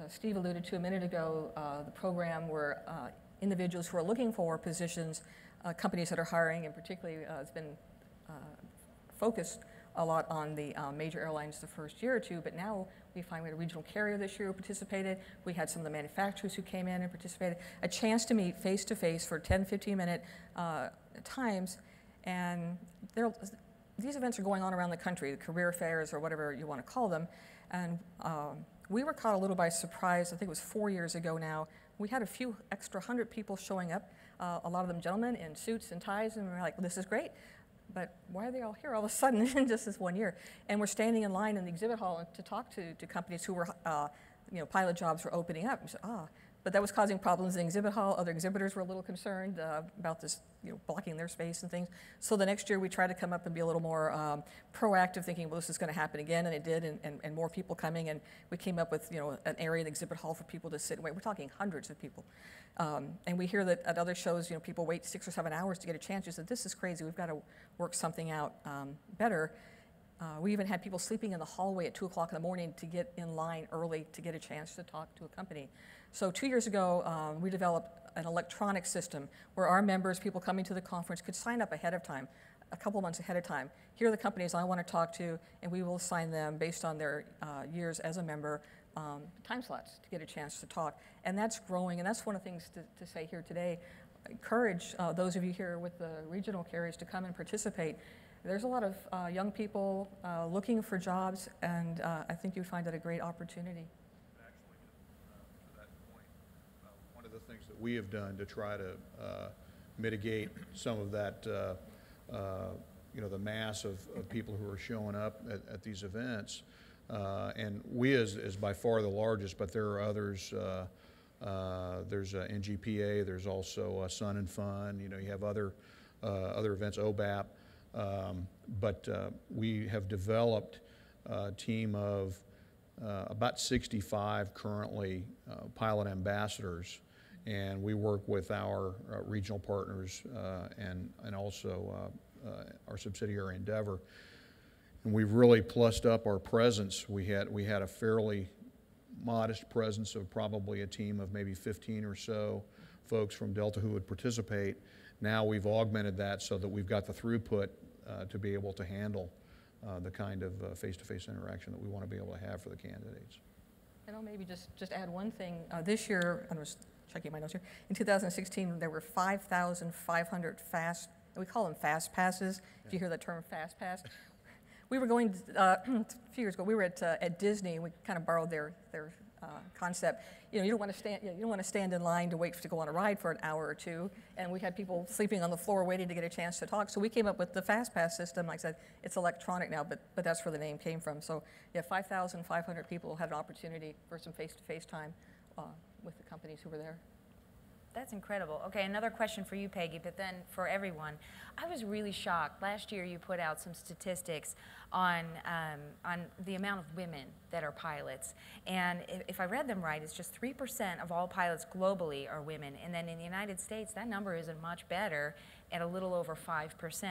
Steve alluded to a minute ago the program where individuals who are looking for positions, companies that are hiring, and particularly it's been focused a lot on the major airlines the first year or two, but now we find we had a regional carrier this year who participated. We had some of the manufacturers who came in and participated. A chance to meet face-to-face for 10, 15-minute times, and these events are going on around the country, the career fairs or whatever you want to call them, and we were caught a little by surprise. I think it was 4 years ago now. We had a few extra 100 people showing up, a lot of them gentlemen in suits and ties, and we're like, well, this is great, but why are they all here all of a sudden in just this 1 year? And we're standing in line in the exhibit hall to talk to companies who were, pilot jobs were opening up. We said, but that was causing problems in the exhibit hall. Other exhibitors were a little concerned about this, blocking their space and things. So the next year we tried to come up and be a little more proactive, thinking, well, this is going to happen again, and it did, and more people coming, and we came up with, an area in the exhibit hall for people to sit and wait. We're talking hundreds of people. And we hear that at other shows, people wait 6 or 7 hours to get a chance. We said, this is crazy. We've got to work something out better. We even had people sleeping in the hallway at 2 o'clock in the morning to get in line early to get a chance to talk to a company. So 2 years ago, we developed an electronic system where our members, people coming to the conference, could sign up ahead of time, a couple months ahead of time. Here are the companies I want to talk to, and we will assign them, based on their years as a member, time slots to get a chance to talk. And that's growing, and that's one of the things to say here today. Encourage those of you here with the regional carriers to come and participate. There's a lot of young people looking for jobs, and I think you'd find it a great opportunity. Actually, to that point, one of the things that we have done to try to mitigate some of that, the mass of people who are showing up at these events, and we is by far the largest, but there are others. There's NGPA, there's also Sun and Fun, you have other other events, OBAP. But we have developed a team of about 65 currently pilot ambassadors, and we work with our regional partners and also our subsidiary Endeavor. And we've really plussed up our presence. We had a fairly modest presence of probably a team of maybe 15 or so folks from Delta who would participate. Now we've augmented that so that we've got the throughput to be able to handle the kind of face-to-face interaction that we want to be able to have for the candidates. And I'll maybe just add one thing. This year, I was checking my notes here, in 2016 there were 5,500 fast, we call them fast passes, if you hear the term fast pass. We were going, a few years ago, we were at Disney, and we kind of borrowed their concept. You know, you don't want to stand in line to wait to go on a ride for an hour or two, and we had people sleeping on the floor waiting to get a chance to talk. So we came up with the fast pass system. Like I said, it's electronic now, but that's where the name came from. So yeah, 5,500 people had an opportunity for some face-to-face time with the companies who were there. That's incredible. Okay, another question for you, Peggy, but then for everyone. I was really shocked. Last year you put out some statistics on the amount of women that are pilots. And if I read them right, it's just 3% of all pilots globally are women. And then in the United States, that number isn't much better at a little over 5%.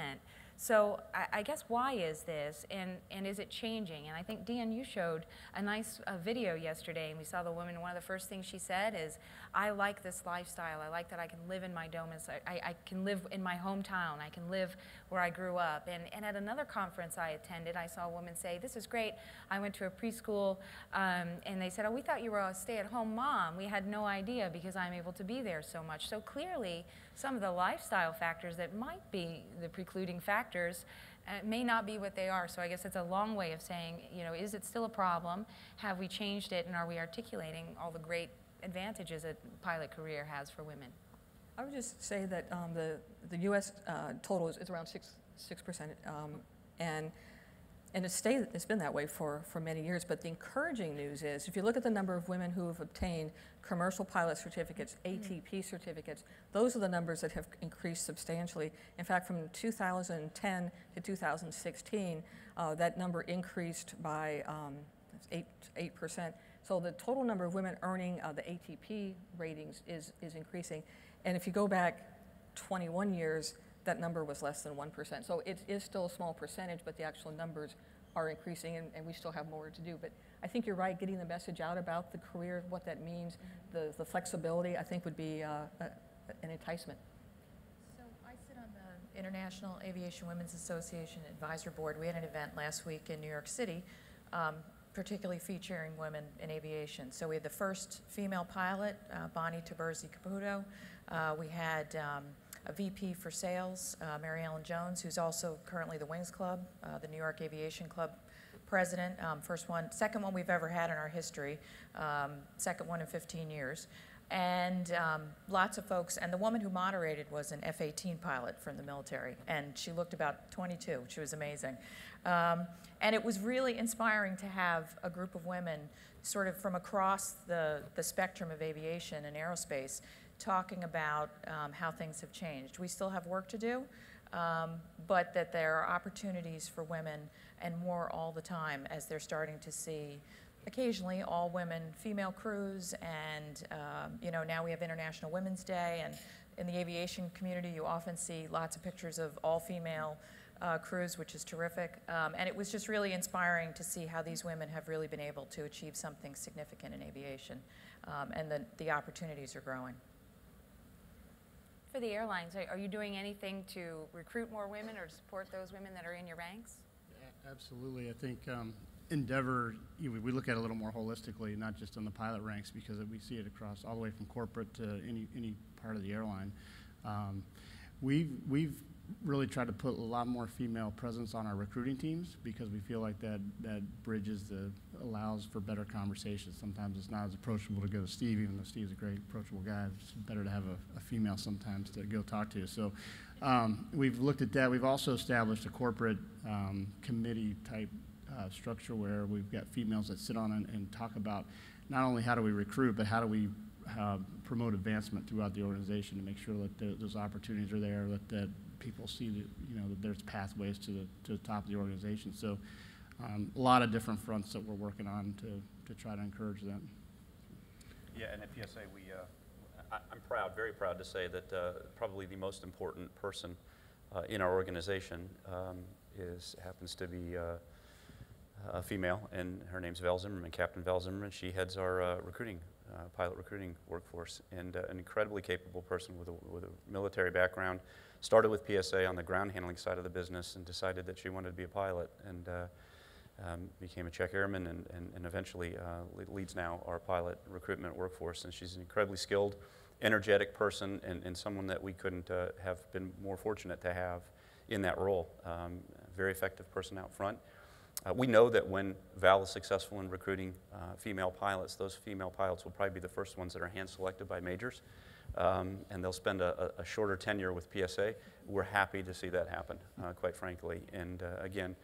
So I guess why is this, and is it changing? And I think, Dion, you showed a nice video yesterday, and we saw the woman, one of the first things she said is, I like this lifestyle. I like that I can live in my domus. I can live in my hometown. I can live where I grew up. And at another conference I attended, I saw a woman say, this is great. I went to a preschool, and they said, oh, we thought you were a stay-at-home mom. We had no idea because I'm able to be there so much. So clearly, some of the lifestyle factors that might be the precluding factors may not be what they are. So I guess it's a long way of saying, you know, is it still a problem? Have we changed it, and are we articulating all the great advantages a pilot career has for women? I would just say that the U.S. Total is around 6%, and it's been that way for many years. But the encouraging news is, if you look at the number of women who have obtained commercial pilot certificates, ATP certificates, those are the numbers that have increased substantially. In fact, from 2010 to 2016, that number increased by 8%. So the total number of women earning the ATP ratings is increasing. And if you go back 21 years, that number was less than 1%. So it is still a small percentage, but the actual numbers are increasing, and we still have more to do. But I think you're right, getting the message out about the career, what that means, the flexibility, I think would be an enticement. So I sit on the International Aviation Women's Association Advisor Board. We had an event last week in New York City, particularly featuring women in aviation. So we had the first female pilot, Bonnie Taberzi-Caputo. We had a VP for sales, Mary Ellen Jones, who's also currently the Wings Club, the New York Aviation Club president. Second one we've ever had in our history, second one in 15 years. And lots of folks, and the woman who moderated was an F-18 pilot from the military, and she looked about 22. She was amazing. And it was really inspiring to have a group of women sort of from across the spectrum of aviation and aerospace talking about how things have changed. We still have work to do, but that there are opportunities for women and more all the time as they're starting to see occasionally all women female crews, and you know, now we have International Women's Day, and in the aviation community you often see lots of pictures of all female crews, which is terrific. And it was just really inspiring to see how these women have really been able to achieve something significant in aviation, and the opportunities are growing. For the airlines, are you doing anything to recruit more women or to support those women that are in your ranks? Yeah, absolutely. I think Endeavor, we look at it a little more holistically, not just on the pilot ranks, because we see it across all the way from corporate to any part of the airline. We've really tried to put a lot more female presence on our recruiting teams, because we feel like that allows for better conversations. Sometimes it's not as approachable to go to Steve, even though Steve's a great approachable guy. It's better to have a female sometimes to go talk to. So we've looked at that. We've also established a corporate committee type structure where we've got females that sit on and talk about not only how do we recruit, but how do we promote advancement throughout the organization to make sure that those opportunities are there, that people see that, that there's pathways to the top of the organization. So a lot of different fronts that we're working on to try to encourage that. Yeah, and at PSA, I'm proud, very proud to say that probably the most important person in our organization happens to be a female, and her name's Val Zimmerman, Captain Val Zimmerman. She heads our pilot recruiting workforce, and an incredibly capable person with a military background. Started with PSA on the ground handling side of the business and decided that she wanted to be a pilot, and became a check airman, and eventually leads now our pilot recruitment workforce. And she's an incredibly skilled, energetic person, and someone that we couldn't have been more fortunate to have in that role. Very effective person out front. We know that when Val is successful in recruiting female pilots, those female pilots will probably be the first ones that are hand-selected by majors, and they'll spend a shorter tenure with PSA. We're happy to see that happen, quite frankly. And again,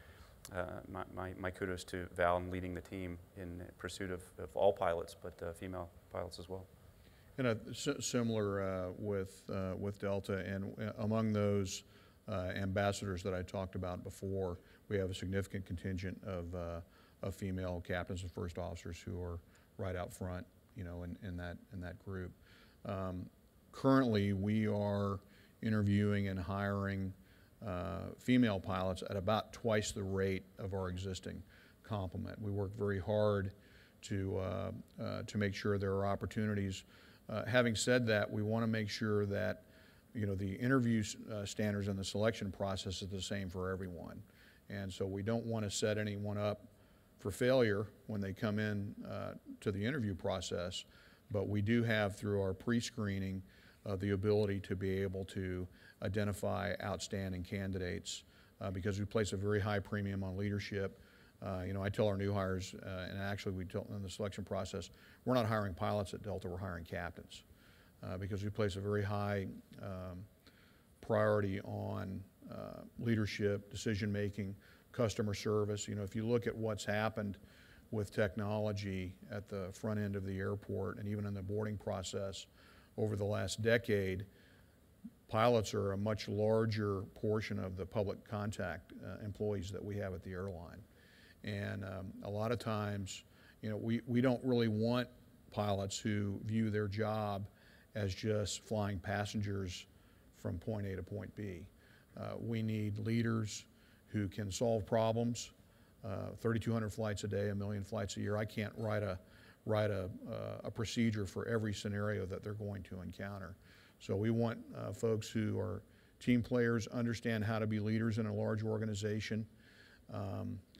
my kudos to Val in leading the team in pursuit of all pilots, but female pilots as well. And similar with Delta, and among those ambassadors that I talked about before, we have a significant contingent of female captains and first officers who are right out front, in that group. Currently, we are interviewing and hiring female pilots at about twice the rate of our existing complement. We work very hard to make sure there are opportunities. Having said that, we want to make sure that the interview standards and the selection process is the same for everyone. And so we don't want to set anyone up for failure when they come in to the interview process, but we do have, through our pre-screening, the ability to be able to identify outstanding candidates because we place a very high premium on leadership. I tell our new hires, and actually we tell in the selection process, we're not hiring pilots at Delta, we're hiring captains because we place a very high priority on leadership, decision-making, customer service. If you look at what's happened with technology at the front end of the airport and even in the boarding process over the last decade, pilots are a much larger portion of the public contact employees that we have at the airline. And a lot of times, we don't really want pilots who view their job as just flying passengers from point A to point B. We need leaders who can solve problems. 3,200 flights a day, 1 million flights a year. I can't write a procedure for every scenario that they're going to encounter. So we want folks who are team players, understand how to be leaders in a large organization,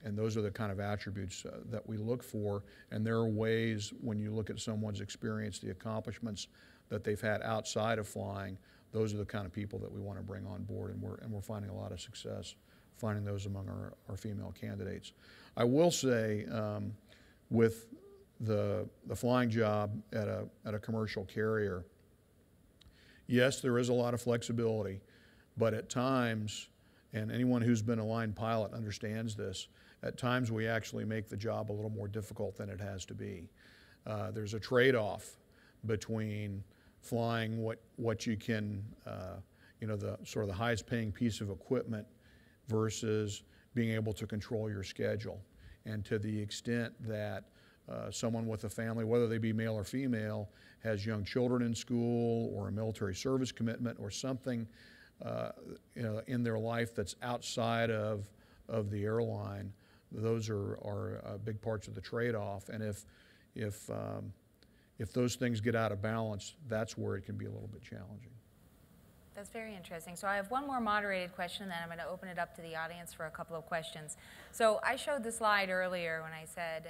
and those are the kind of attributes that we look for. And there are ways, when you look at someone's experience, the accomplishments that they've had outside of flying, those are the kind of people that we want to bring on board, and we're finding a lot of success finding those among our female candidates. I will say, with the flying job at a commercial carrier, yes, there is a lot of flexibility, but at times, and anyone who's been a line pilot understands this, at times we actually make the job a little more difficult than it has to be. There's a trade-off between flying what you can, the sort of the highest paying piece of equipment versus being able to control your schedule. And to the extent that someone with a family, whether they be male or female, has young children in school or a military service commitment or something in their life that's outside of the airline, those are big parts of the trade-off. And if those things get out of balance, that's where it can be a little bit challenging. That's very interesting. So I have one more moderated question, and then I'm going to open it up to the audience for a couple of questions. So I showed the slide earlier when I said,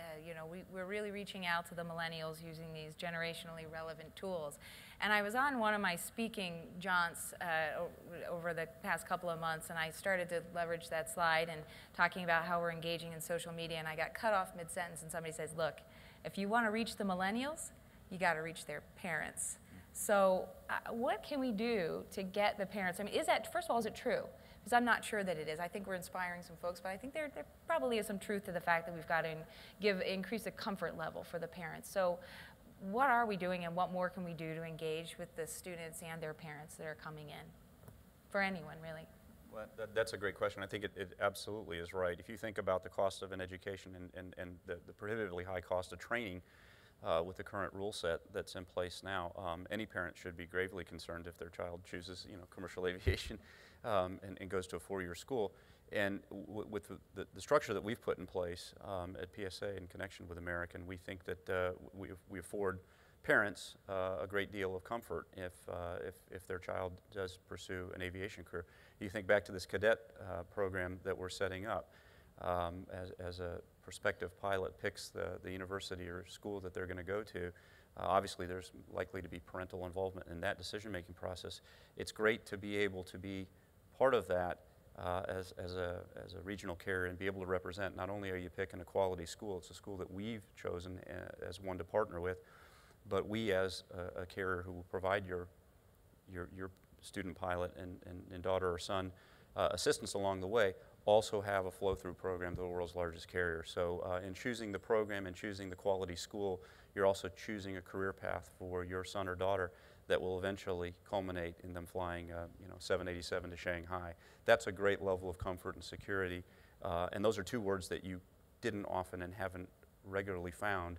we're really reaching out to the millennials using these generationally relevant tools. And I was on one of my speaking jaunts over the past couple of months, and I started to leverage that slide and talking about how we're engaging in social media, and I got cut off mid-sentence, and somebody says, look, if you want to reach the millennials, you got to reach their parents. So what can we do to get the parents? I mean, first of all, is it true? Because I'm not sure that it is. I think we're inspiring some folks, but I think there probably is some truth to the fact that we've got to increase the comfort level for the parents. So what are we doing, and what more can we do to engage with the students and their parents that are coming in? for anyone, really? Well, that's a great question. I think it absolutely is right. If you think about the cost of an education and the prohibitively high cost of training with the current rule set that's in place now, any parent should be gravely concerned if their child chooses, commercial aviation and goes to a four-year school. And with the structure that we've put in place at PSA in connection with American, we think that we afford parents a great deal of comfort if their child does pursue an aviation career. You think back to this cadet program that we're setting up. As a prospective pilot picks the university or school that they're going to go to, obviously there's likely to be parental involvement in that decision-making process. It's great to be able to be part of that as a regional carrier and be able to represent. Not only are you picking a quality school, it's a school that we've chosen as one to partner with, but we as a carrier who will provide your student pilot and daughter or son assistance along the way also have a flow-through program to the world's largest carrier. So in choosing the program and choosing the quality school, you're also choosing a career path for your son or daughter that will eventually culminate in them flying 787 to Shanghai. That's a great level of comfort and security. And those are two words that you didn't often and haven't regularly found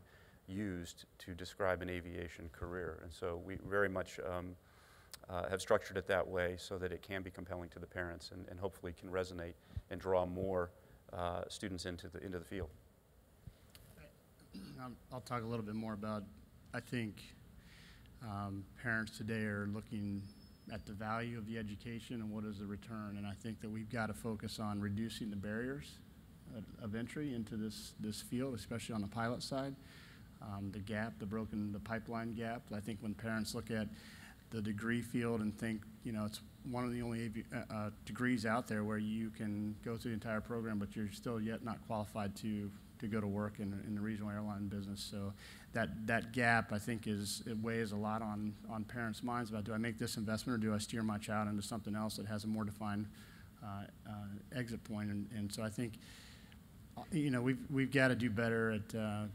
used to describe an aviation career. And so we very much have structured it that way so that it can be compelling to the parents and hopefully can resonate and draw more students into the field. I'll talk a little bit more about, I think parents today are looking at the value of the education and what is the return, and I think that we've got to focus on reducing the barriers of entry into this field, especially on the pilot side. The gap, the pipeline gap. I think when parents look at the degree field and think, it's one of the only degrees out there where you can go through the entire program, but you're still yet not qualified to go to work in the regional airline business. So that gap, I think, it weighs a lot on parents' minds about, do I make this investment or do I steer my child into something else that has a more defined exit point? And so I think, we've got to do better at the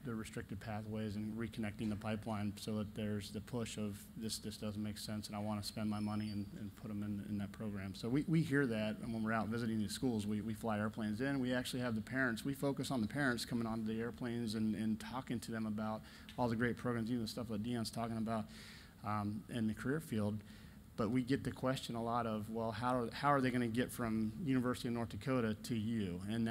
restricted pathways and reconnecting the pipeline so that there's the push of this doesn't make sense and I want to spend my money and put them in that program. So we hear that, and when we're out visiting these schools, we fly airplanes in. We actually have the parents. We focus on the parents coming onto the airplanes and talking to them about all the great programs, even the stuff that Dion's talking about in the career field. But we get the question a lot of, well, how are they going to get from University of North Dakota to you? And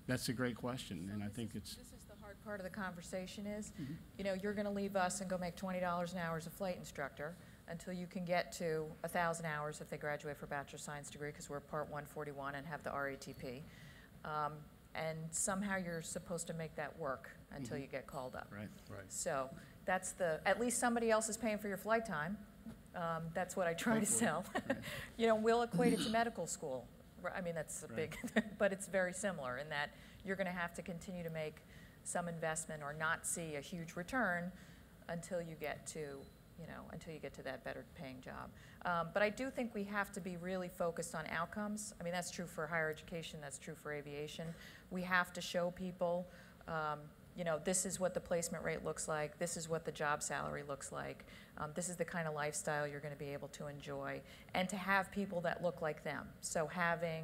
that's a great question, so and I think it's... This is the hard part of the conversation is, you're going to leave us and go make $20 an hour as a flight instructor until you can get to 1,000 hours if they graduate for a Bachelor of Science degree, because we're Part 141 and have the RATP. And somehow you're supposed to make that work until you get called up. Right. So that's at least somebody else is paying for your flight time. That's what I try to sell. We'll equate it to medical school. I mean, that's a big, but it's very similar in that you're going to have to continue to make some investment or not see a huge return until you get to, that better paying job. But I do think we have to be really focused on outcomes. I mean, that's true for higher education, that's true for aviation. We have to show people, this is what the placement rate looks like, this is what the job salary looks like, this is the kind of lifestyle you're going to be able to enjoy, and to have people that look like them. So having,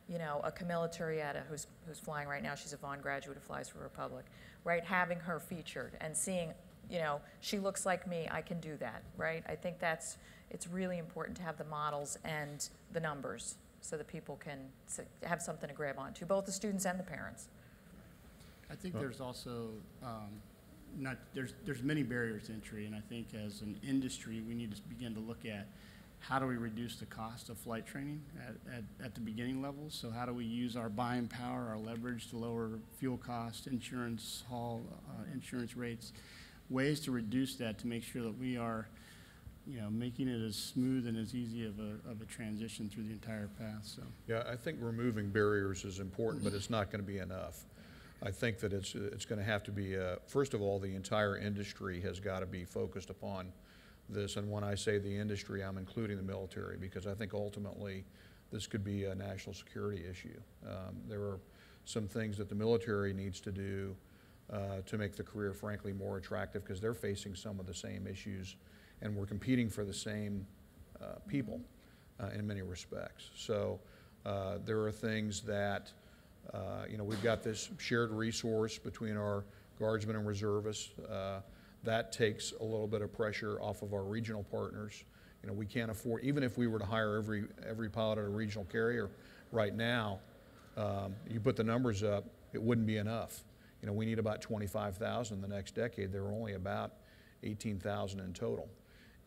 a Camilla Turrieta, who's flying right now, she's a Vaughn graduate who flies for Republic, right? Having her featured and seeing, she looks like me, I can do that, right? I think it's really important to have the models and the numbers so that people can have something to grab onto, both the students and the parents. I think there's also there's many barriers to entry, and I think as an industry we need to begin to look at how do we reduce the cost of flight training at the beginning levels. So how do we use our buying power, our leverage to lower fuel costs, insurance insurance rates, ways to reduce that to make sure that we are making it as smooth and as easy of a transition through the entire path. So Yeah, I think removing barriers is important, but it's not going to be enough. I think that it's going to have to be, first of all, the entire industry has got to be focused upon this. And when I say the industry, I'm including the military, because I think ultimately this could be a national security issue. There are some things that the military needs to do to make the career, frankly, more attractive, because they're facing some of the same issues and we're competing for the same people. in many respects. So there are things that, we've got this shared resource between our guardsmen and reservists. That takes a little bit of pressure off of our regional partners. We can't afford, even if we were to hire every pilot at a regional carrier right now, you put the numbers up, it wouldn't be enough. We need about 25,000 the next decade. There are only about 18,000 in total.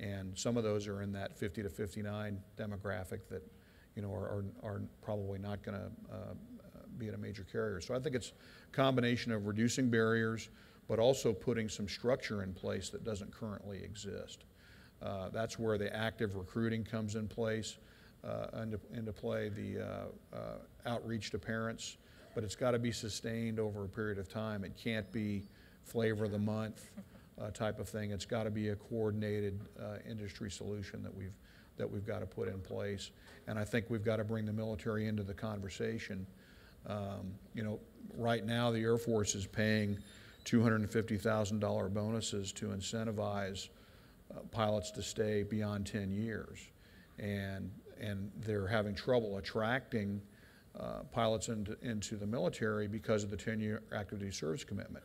And some of those are in that 50 to 59 demographic that, are probably not going to be at a major carrier. So I think it's a combination of reducing barriers, but also putting some structure in place that doesn't currently exist. That's where the active recruiting comes in place, into play, the outreach to parents, but it's got to be sustained over a period of time. It can't be flavor of the month type of thing. It's got to be a coordinated industry solution that we've got to put in place. And I think we've got to bring the military into the conversation. Right now the Air Force is paying $250,000 bonuses to incentivize pilots to stay beyond 10 years. And they're having trouble attracting pilots into the military because of the 10-year active duty service commitment.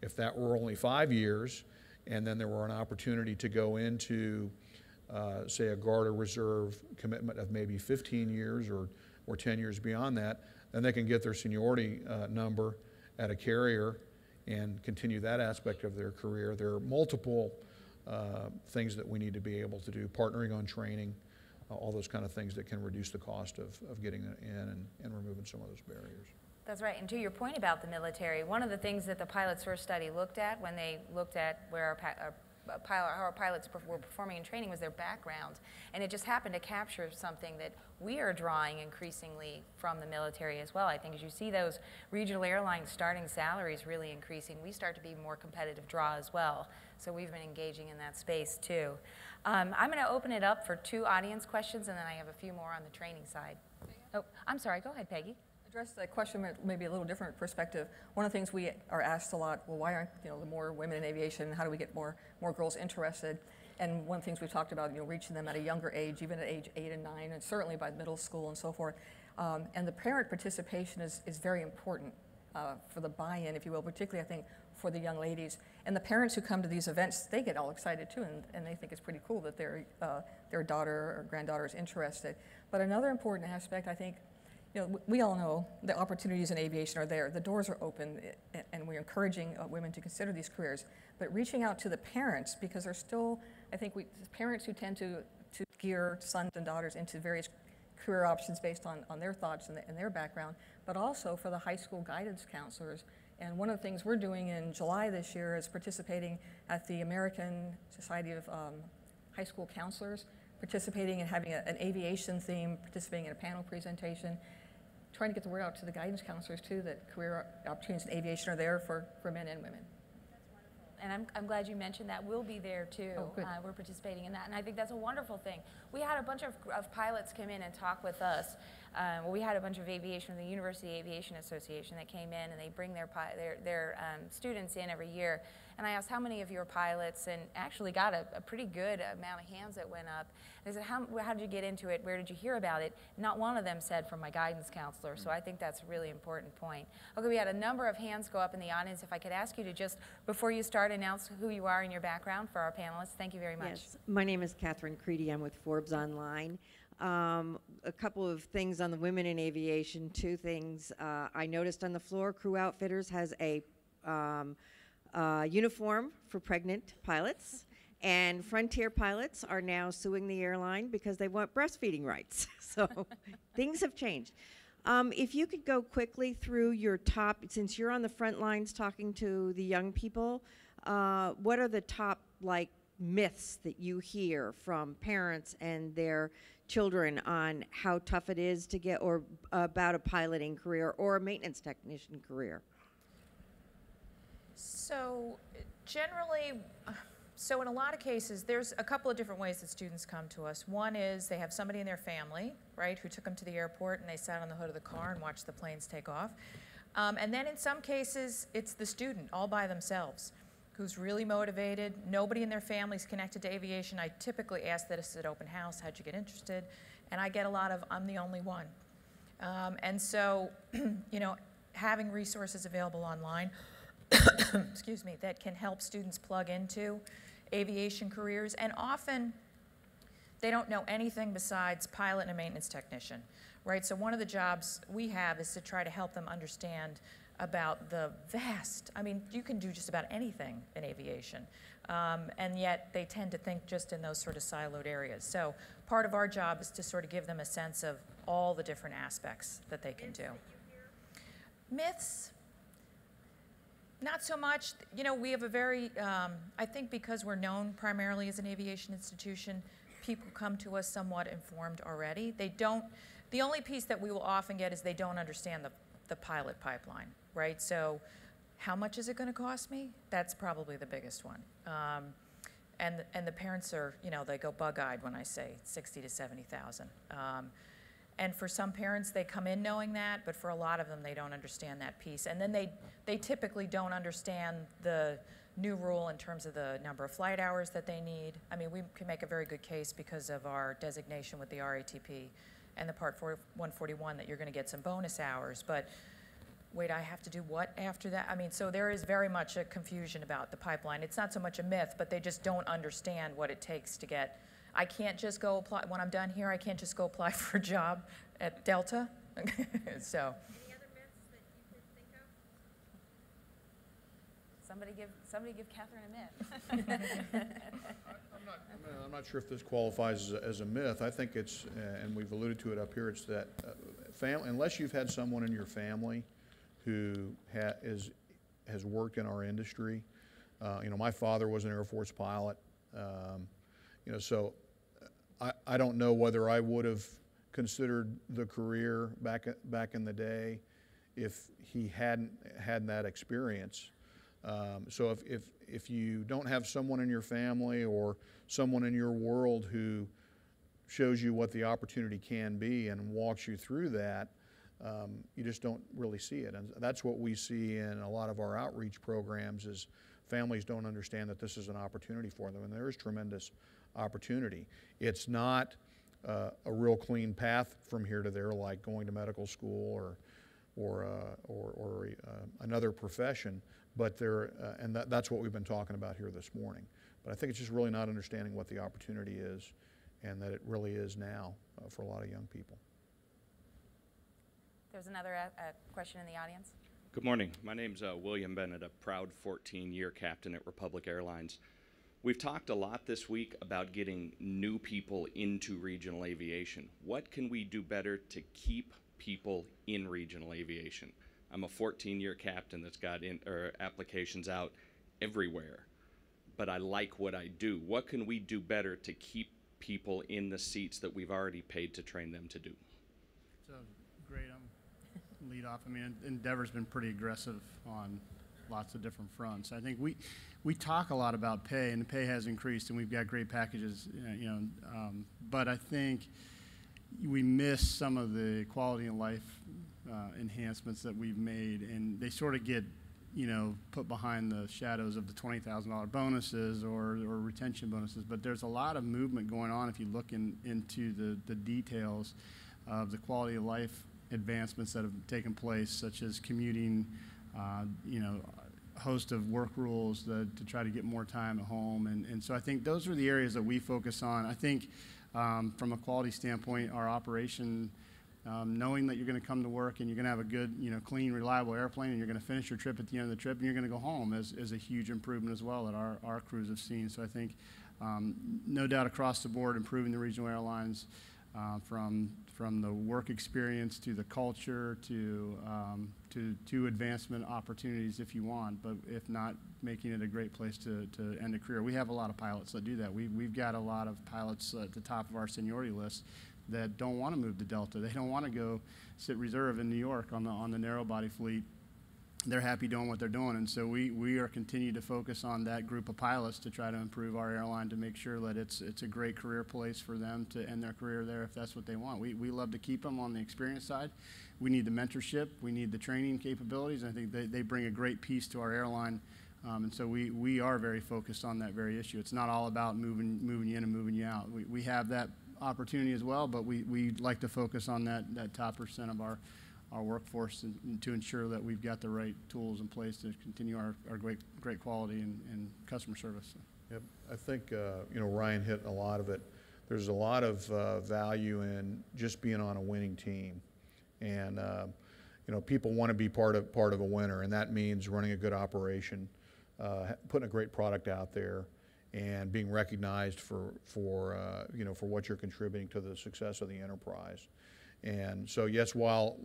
If that were only 5 years, and then there were an opportunity to go into, say, a Guard or Reserve commitment of maybe 15 years or 10 years beyond that, then they can get their seniority number at a carrier and continue that aspect of their career. There are multiple things that we need to be able to do, partnering on training, all those kind of things that can reduce the cost of getting in and removing some of those barriers. That's right. And to your point about the military, one of the things that the pilot source study looked at when they looked at where how our pilots were performing in training was their background. And it just happened to capture something that we are drawing increasingly from the military as well. I think as you see those regional airlines starting salaries really increasing, we start to be more competitive draw as well. So we've been engaging in that space too. I'm going to open it up for 2 audience questions, and then I have a few more on the training side. Oh, I'm sorry. Go ahead, Peggy. Address that question maybe a little different perspective. One of the things we are asked a lot, well, why aren't the more women in aviation? How do we get more girls interested? And one of the things we've talked about, reaching them at a younger age, even at age 8 and 9, and certainly by middle school and so forth. And the parent participation is very important for the buy-in, if you will, particularly I think for the young ladies. And the parents who come to these events, they get all excited too, and they think it's pretty cool that their daughter or granddaughter is interested. But another important aspect, I think, we all know the opportunities in aviation are there. The doors are open, and we're encouraging women to consider these careers. But reaching out to the parents, because there's still, I think, parents who tend to gear sons and daughters into various career options based on their thoughts and their background, but also for the high school guidance counselors. And one of the things we're doing in July this year is participating at the American Society of High School Counselors, participating and having an aviation theme, participating in a panel presentation, trying to get the word out to the guidance counselors too that career opportunities in aviation are there for men and women. And I'm glad you mentioned that. We'll be there too. Oh, good. We're participating in that, and I think that's a wonderful thing. We had a bunch of pilots come in and talk with us. We had a bunch of aviation from the University Aviation Association that came in, and they bring their students in every year. And I asked how many of your pilots, and actually got a pretty good amount of hands that went up. And I said, how did you get into it? Where did you hear about it? Not one of them said from my guidance counselor, so I think that's a really important point. Okay, we had a number of hands go up in the audience. If I could ask you to just, before you start, announce who you are and your background for our panelists. Thank you very much. Yes, my name is Catherine Creedy. I'm with Forbes Online. A couple of things on the women in aviation. 2 things. I noticed on the floor, Crew Outfitters has a uniform for pregnant pilots, and Frontier pilots are now suing the airline because they want breastfeeding rights. So things have changed. If you could go quickly through your top, since you're on the front lines talking to the young people, what are the top myths that you hear from parents and their children on how tough it is to get, or about a piloting career or a maintenance technician career? So generally, in a lot of cases, there's a couple of different ways that students come to us. One is they have somebody in their family, right, who took them to the airport and they sat on the hood of the car and watched the planes take off. And then in some cases, it's the student all by themselves who's really motivated. Nobody in their family is connected to aviation. I typically ask that it's at open house, how'd you get interested? And I get a lot of, I'm the only one. And so, you know, having resources available online, excuse me, that can help students plug into aviation careers. And often, they don't know anything besides pilot and a maintenance technician, right? So one of the jobs we have is to try to help them understand about the vast, I mean, you can do just about anything in aviation, and yet they tend to think just in those sort of siloed areas. So part of our job is to sort of give them a sense of all the different aspects that they can do. Myths, not so much. You know, we have a very, I think because we're known primarily as an aviation institution, people come to us somewhat informed already. They don't, the only piece that we will often get is they don't understand the pilot pipeline, right? So how much is it going to cost me? That's probably the biggest one. And the parents are, you know, they go bug-eyed when I say 60 to 70,000. And for some parents, they come in knowing that, but for a lot of them, they don't understand that piece. And then they typically don't understand the new rule in terms of the number of flight hours that they need. I mean, we can make a very good case because of our designation with the RATP and the Part 141 that you're going to get some bonus hours. But wait, I have to do what after that? I mean, so there is very much a confusion about the pipeline. It's not so much a myth, but they just don't understand what it takes to get. I can't just go apply, when I'm done here, I can't just go apply for a job at Delta. So. Any other myths that you could think of? Somebody give Catherine a myth. I'm not sure if this qualifies as a myth. I think it's, and we've alluded to it up here, it's that unless you've had someone in your family who has worked in our industry, you know, my father was an Air Force pilot, you know, so I don't know whether I would have considered the career back in the day if he hadn't had that experience. So if you don't have someone in your family or someone in your world who shows you what the opportunity can be and walks you through that, you just don't really see it. And that's what we see in a lot of our outreach programs is families don't understand that this is an opportunity for them, and there is tremendous opportunity. It's not a real clean path from here to there like going to medical school or another profession, but and that's what we've been talking about here this morning. But I think it's just really not understanding what the opportunity is and that it really is now for a lot of young people. There's another question in the audience. Good morning. My name's William Bennett, a proud 14-year captain at Republic Airlines. We've talked a lot this week about getting new people into regional aviation. What can we do better to keep people in regional aviation? I'm a 14-year captain that's got applications out everywhere, but I like what I do. What can we do better to keep people in the seats that we've already paid to train them to do? So great. Lead off. I mean, Endeavor's been pretty aggressive on lots of different fronts. I think we talk a lot about pay, and the pay has increased, and we've got great packages, you know. But I think we miss some of the quality of life enhancements that we've made, and they sort of get, you know, put behind the shadows of the $20,000 bonuses or retention bonuses. But there's a lot of movement going on if you look into the details of the quality of life advancements that have taken place, such as commuting, you know, a host of work rules to try to get more time at home. And so I think those are the areas that we focus on. I think from a quality standpoint, our operation, knowing that you're going to come to work and you're going to have a good, you know, clean, reliable airplane, and you're going to finish your trip at the end of the trip, and you're going to go home is a huge improvement as well that our crews have seen. So I think no doubt across the board improving the regional airlines, from the work experience to the culture to advancement opportunities if you want, but if not, making it a great place to end a career. We have a lot of pilots that do that. We've got a lot of pilots at the top of our seniority list that don't want to move to Delta. They don't want to go sit reserve in New York on the narrow body fleet. They're happy doing what they're doing, and so we are continuing to focus on that group of pilots to try to improve our airline to make sure that it's a great career place for them to end their career there if that's what they want. We love to keep them on the experience side. We need the mentorship. We need the training capabilities. I think they bring a great piece to our airline, and so we are very focused on that very issue. It's not all about moving you in and moving you out. We have that opportunity as well, but we like to focus on that top percent of our workforce and to ensure that we've got the right tools in place to continue our great quality and customer service. Yep. I think, Ryan hit a lot of it. There's a lot of value in just being on a winning team. And, people want to be part of a winner, and that means running a good operation, putting a great product out there, and being recognized for what you're contributing to the success of the enterprise. And so, yes, while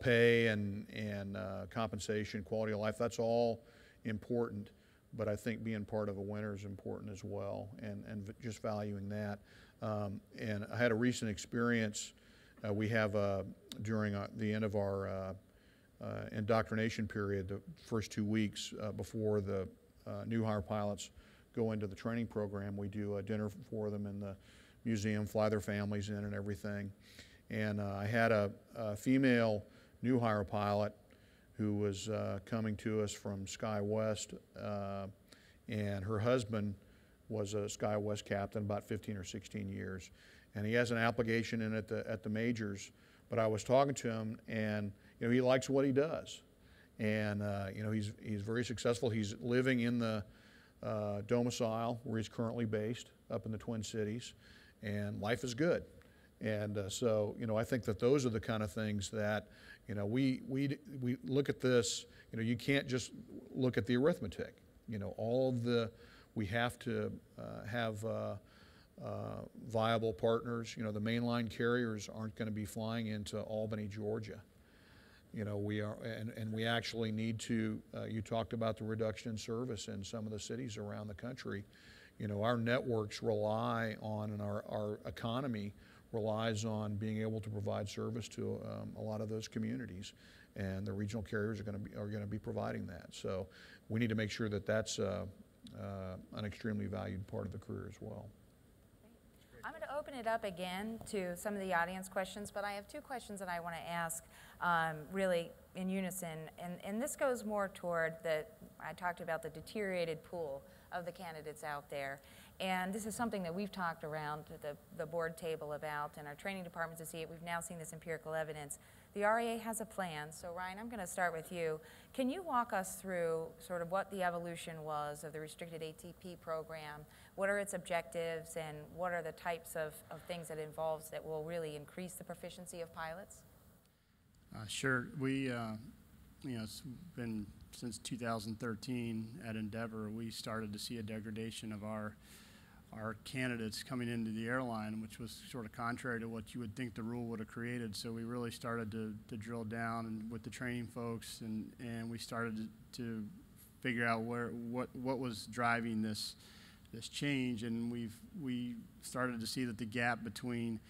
pay and compensation, quality of life, that's all important, but I think being part of a winner is important as well, and just valuing that. And I had a recent experience. We have, during the end of our indoctrination period, the first 2 weeks before the new hire pilots go into the training program, we do a dinner for them in the museum, fly their families in and everything. And I had a female new hire pilot who was coming to us from SkyWest, and her husband was a SkyWest captain about 15 or 16 years. And he has an application in at the majors, but I was talking to him, and he likes what he does. And he's very successful. He's living in the domicile where he's currently based, up in the Twin Cities, and life is good. And so I think that those are the kind of things that we look at this. You can't just look at the arithmetic. We have to have viable partners. The mainline carriers aren't going to be flying into Albany, Georgia. We are, and we actually need to. You talked about the reduction in service in some of the cities around the country. Our networks rely on, and our economy relies on being able to provide service to a lot of those communities, and the regional carriers are going to be providing that. So we need to make sure that that's an extremely valued part of the career as well. I'm going to open it up again to some of the audience questions, but I have two questions that I want to ask really in unison, and this goes more toward I talked about the deteriorated pool of the candidates out there, and this is something that we've talked around the board table about, and our training departments to see it. We've now seen this empirical evidence. The REA has a plan, so Ryan, I'm going to start with you. Can you walk us through sort of what the evolution was of the restricted ATP program? What are its objectives, and what are the types of things that it involves that will really increase the proficiency of pilots? Sure. We, it's been since 2013 at Endeavor, we started to see a degradation of our candidates coming into the airline, which was sort of contrary to what you would think the rule would have created. So we really started to drill down and with the training folks, and we started to figure out what was driving this change, and we started to see that the gap between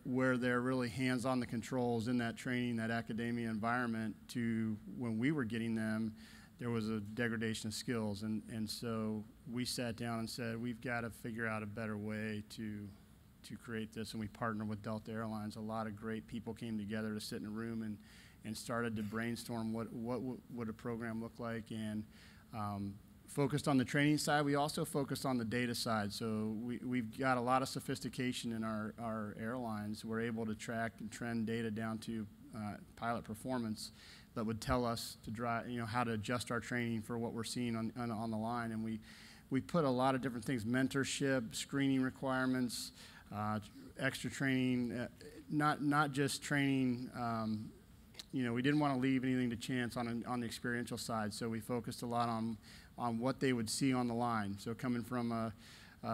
where they're really hands on the controls in that training, that academia environment, to when we were getting them, there was a degradation of skills. And so we sat down and said, we've got to figure out a better way to create this, and we partnered with Delta Airlines. A lot of great people came together to sit in a room and started to brainstorm what would a program look like, and focused on the training side. We also focused on the data side. So we've got a lot of sophistication in our airlines. We're able to track and trend data down to pilot performance that would tell us to drive, how to adjust our training for what we're seeing on the line. And we put a lot of different things: mentorship, screening requirements, extra training, not just training. We didn't want to leave anything to chance on the experiential side. So we focused a lot on what they would see on the line. So coming from a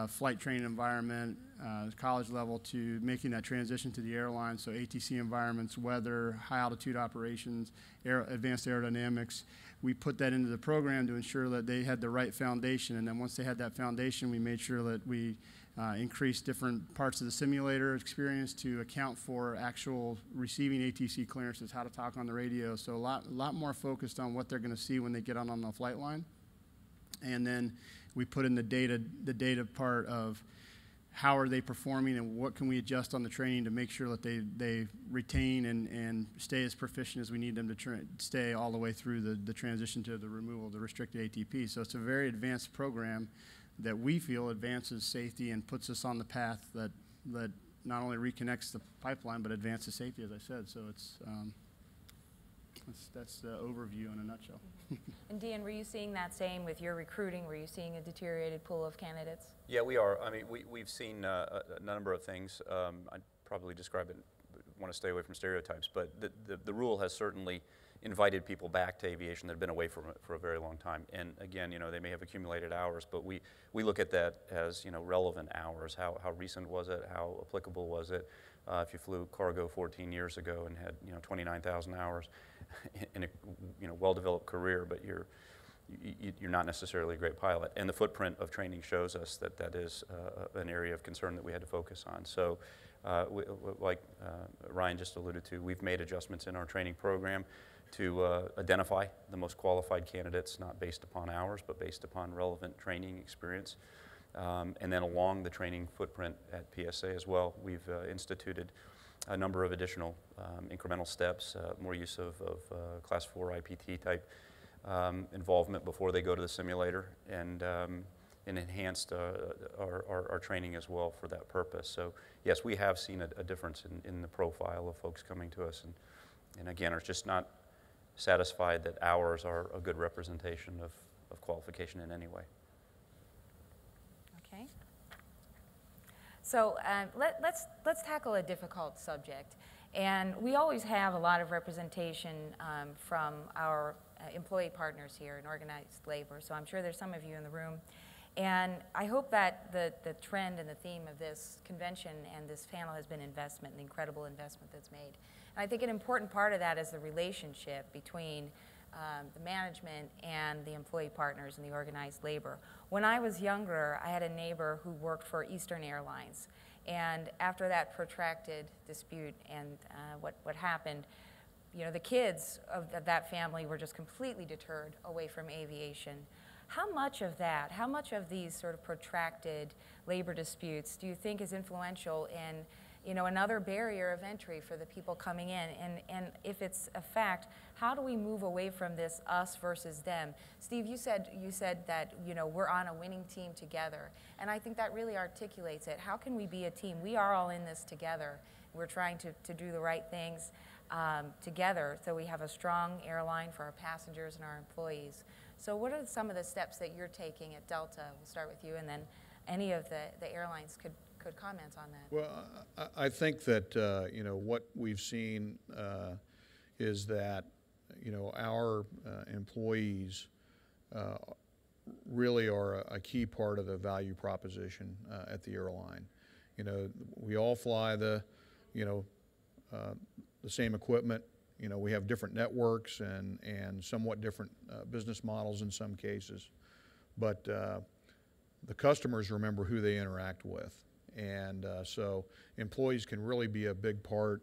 flight training environment, college level, to making that transition to the airline, so ATC environments, weather, high altitude operations, advanced aerodynamics. We put that into the program to ensure that they had the right foundation, and then once they had that foundation, we made sure that we increased different parts of the simulator experience to account for actual receiving ATC clearances, how to talk on the radio. So a lot more focused on what they're going to see when they get on the flight line. And then we put in the data part of how are they performing and what can we adjust on the training to make sure that they retain and stay as proficient as we need them to stay all the way through the transition to the removal of the restricted ATP. So it's a very advanced program that we feel advances safety and puts us on the path that not only reconnects the pipeline but advances safety, as I said. So that's the overview in a nutshell. And Dion, were you seeing that same with your recruiting? Were you seeing a deteriorated pool of candidates? Yeah, we are. I mean, we've seen a number of things. I'd probably describe it, want to stay away from stereotypes, but the rule has certainly invited people back to aviation that have been away from it for a very long time. And again, you know, they may have accumulated hours, but we look at that as, you know, relevant hours. How recent was it? How applicable was it? If you flew cargo 14 years ago and had, you know, 29,000 hours in a, you know, well-developed career, but you're not necessarily a great pilot. And the footprint of training shows us that that is an area of concern that we had to focus on. So like Ryan just alluded to, we've made adjustments in our training program to identify the most qualified candidates, not based upon hours, but based upon relevant training experience. And then along the training footprint at PSA as well, we've instituted a number of additional incremental steps, more use of Class 4 IPT type involvement before they go to the simulator, and enhanced our training as well for that purpose. So yes, we have seen a difference in the profile of folks coming to us, and again, are just not satisfied that hours are a good representation of qualification in any way. Okay. So let's tackle a difficult subject. And we always have a lot of representation from our employee partners here in organized labor, so I'm sure there's some of you in the room. And I hope that the trend and the theme of this convention and this panel has been investment, the incredible investment that's made. And I think an important part of that is the relationship between the management and the employee partners and the organized labor. When I was younger, I had a neighbor who worked for Eastern Airlines. And after that protracted dispute and what happened, you know, the kids of that family were just completely deterred away from aviation. How much of that, how much of these sort of protracted labor disputes do you think is influential in, you know, another barrier of entry for the people coming in? And if it's a fact, how do we move away from this us versus them? Steve, you said that, you know, we're on a winning team together, and I think that really articulates it. How can we be a team? We are all in this together. We're trying to do the right things together, so we have a strong airline for our passengers and our employees. So what are some of the steps that you're taking at Delta? We'll start with you, and then any of the airlines could comment on that. Well, I think that you know, what we've seen is that, you know, our employees really are a key part of the value proposition at the airline. You know, we all fly the same equipment. You know, we have different networks and somewhat different business models in some cases, but the customers remember who they interact with. And so employees can really be a big part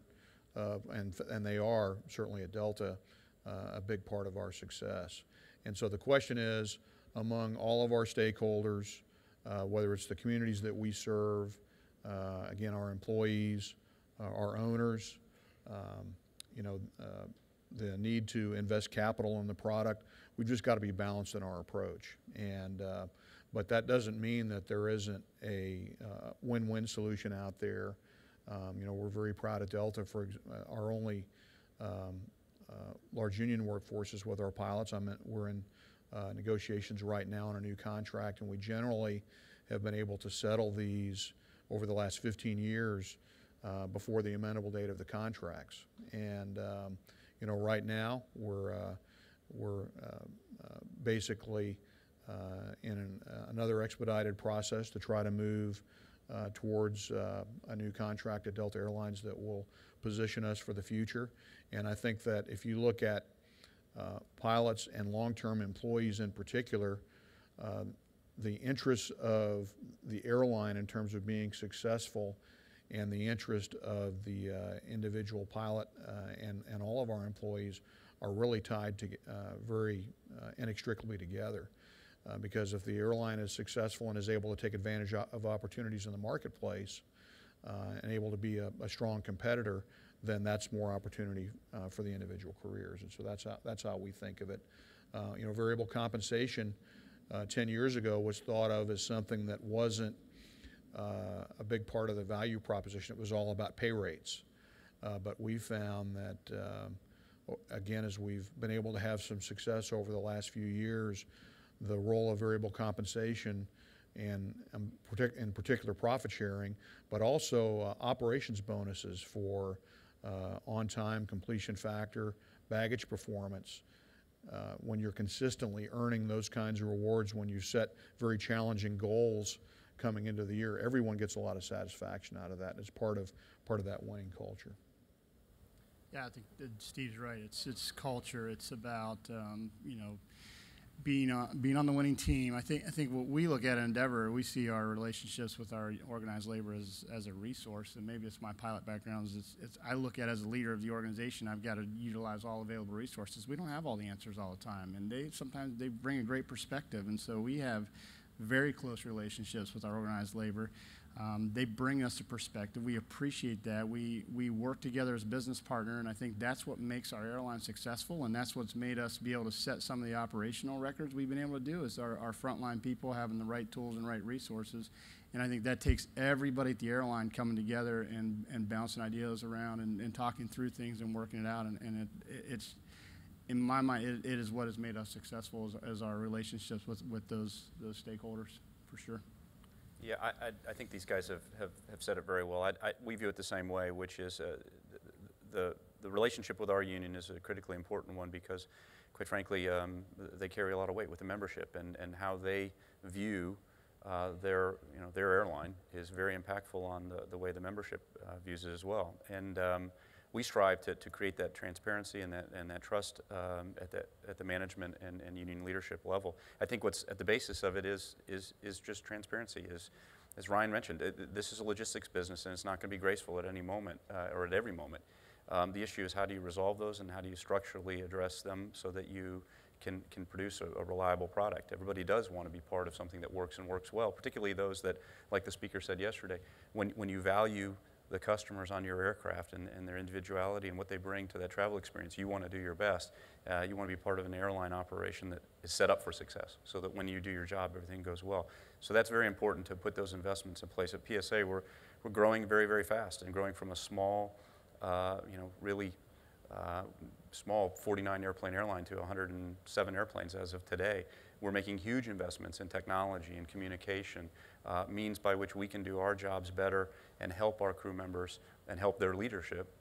of, and they are certainly at Delta, a big part of our success. And so the question is, among all of our stakeholders, whether it's the communities that we serve, again, our employees, our owners, you know, the need to invest capital in the product, we've just got to be balanced in our approach. And but that doesn't mean that there isn't a win-win solution out there. You know, we're very proud of Delta for our only large union workforces with our pilots. We're in negotiations right now on a new contract, and we generally have been able to settle these over the last 15 years before the amendable date of the contracts. And you know, right now we're basically in another expedited process to try to move towards a new contract at Delta Airlines that will position us for the future. And I think that if you look at pilots and long-term employees in particular, the interests of the airline in terms of being successful and the interest of the individual pilot and all of our employees are really tied to very inextricably together. Because if the airline is successful and is able to take advantage of opportunities in the marketplace and able to be a strong competitor, then that's more opportunity for the individual careers. And so that's how we think of it. You know, variable compensation 10 years ago was thought of as something that wasn't a big part of the value proposition. It was all about pay rates. But we found that, again, as we've been able to have some success over the last few years, the role of variable compensation and in particular profit sharing, but also operations bonuses for on-time completion factor, baggage performance. When you're consistently earning those kinds of rewards, when you set very challenging goals coming into the year, everyone gets a lot of satisfaction out of that. It's part of that winning culture. Yeah, I think that Steve's right. It's culture. It's about being on the winning team. I think what we look at at Endeavor, we see our relationships with our organized labor as a resource, and maybe it's my pilot background. I look at it as a leader of the organization. I've got to utilize all available resources. We don't have all the answers all the time, and sometimes they bring a great perspective, and so we have very close relationships with our organized labor. They bring us a perspective. We appreciate that. We work together as a business partner, and I think that's what makes our airline successful, and that's what's made us be able to set some of the operational records we've been able to do, is our frontline people having the right tools and right resources. And I think that takes everybody at the airline coming together and bouncing ideas around and talking through things and working it out. And it's, in my mind, it is what has made us successful as our relationships with those stakeholders, for sure. Yeah, I think these guys have said it very well. We view it the same way, which is the relationship with our union is a critically important one because, quite frankly, they carry a lot of weight with the membership, and how they view their airline is very impactful on the way the membership views it as well. And we strive to create that transparency and that trust at the management and union leadership level. I think what's at the basis of it is just transparency. As Ryan mentioned, this is a logistics business, and it's not going to be graceful at any moment or at every moment. The issue is, how do you resolve those, and how do you structurally address them so that you can produce a reliable product? Everybody does want to be part of something that works and works well, particularly those that, like the speaker said yesterday, when you value the customers on your aircraft and their individuality and what they bring to that travel experience, you want to do your best. You want to be part of an airline operation that is set up for success, so that when you do your job, everything goes well. So that's very important, to put those investments in place. At PSA, we're growing very, very fast, and growing from a small, really small 49 airplane airline to 107 airplanes as of today. We're making huge investments in technology and communication, means by which we can do our jobs better and help our crew members and help their leadership,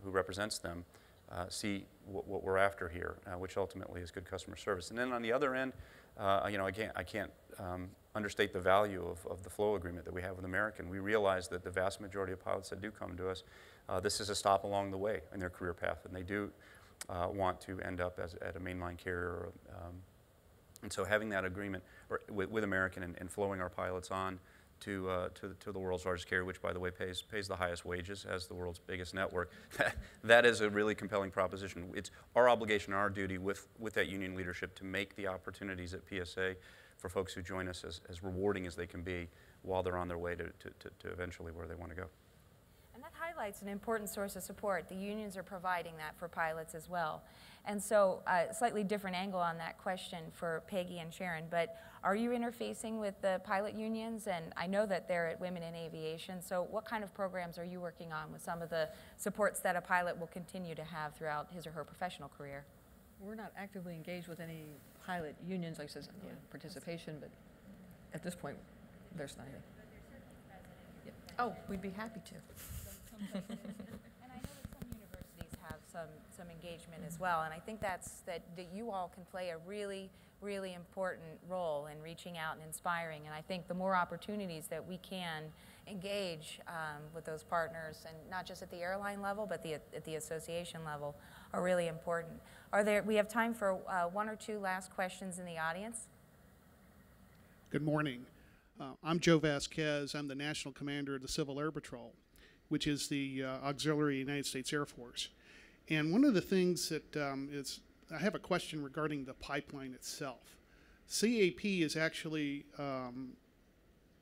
who represents them, see what we're after here, which ultimately is good customer service. And then on the other end, I can't understate the value of the flow agreement that we have with American. We realize that the vast majority of pilots that do come to us, this is a stop along the way in their career path, and they do want to end up at a mainline carrier. And so having that agreement with American and flowing our pilots on to the world's largest carrier, which, by the way, pays the highest wages, has the world's biggest network, that is a really compelling proposition. It's our obligation, our duty with that union leadership to make the opportunities at PSA for folks who join us as rewarding as they can be while they're on their way to eventually where they want to go. And that highlights an important source of support. The unions are providing that for pilots as well. And so a slightly different angle on that question for Peggy and Sharon, but are you interfacing with the pilot unions? And I know that they're at Women in Aviation, so what kind of programs are you working on with some of the supports that a pilot will continue to have throughout his or her professional career? We're not actively engaged with any pilot unions, like I said, participation, but at this point, there's not any. Yep. Oh, we'd be happy to. And I know that some universities have some engagement as well, and I think that you all can play a really, really important role in reaching out and inspiring. And I think the more opportunities that we can engage with those partners, and not just at the airline level, but at the association level, are really important. We have time for one or two last questions in the audience. Good morning. I'm Joe Vasquez. I'm the National Commander of the Civil Air Patrol, which is the auxiliary United States Air Force. And one of the things that I have a question regarding the pipeline itself. CAP is actually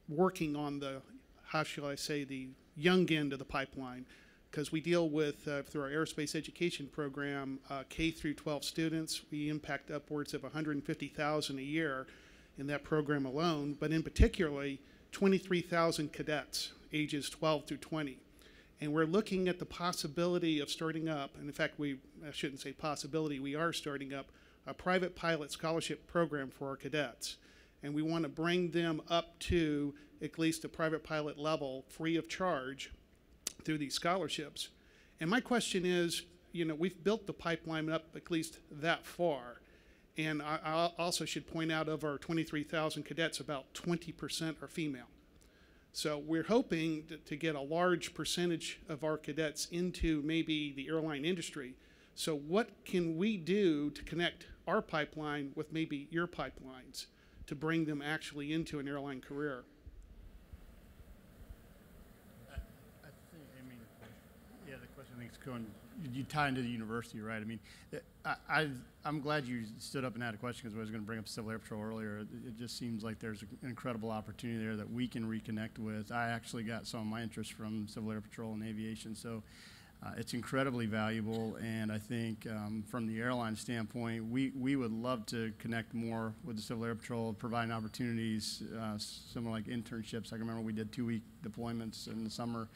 working on the, how shall I say, the young end of the pipeline, because we deal with, through our aerospace education program, K through 12 students. We impact upwards of 150,000 a year. in that program alone, but in particularly 23,000 cadets ages 12 through 20. And we're looking at the possibility of starting up, and in fact, I shouldn't say possibility, we are starting up a private pilot scholarship program for our cadets. And we want to bring them up to at least a private pilot level free of charge through these scholarships. And my question is, you know, we've built the pipeline up at least that far. And I also should point out, of our 23,000 cadets, about 20% are female. So we're hoping to get a large percentage of our cadets into maybe the airline industry. So what can we do to connect our pipeline with maybe your pipelines to bring them actually into an airline career? The question I think is going, you tie into the university, right? I mean, I'm glad you stood up and had a question, because I was going to bring up Civil Air Patrol earlier. It just seems like there's an incredible opportunity there that we can reconnect with. I actually got some of my interest from Civil Air Patrol and aviation, so it's incredibly valuable. And I think from the airline standpoint, we would love to connect more with the Civil Air Patrol, providing opportunities, similar like internships. I can remember we did 2-week deployments in the summer.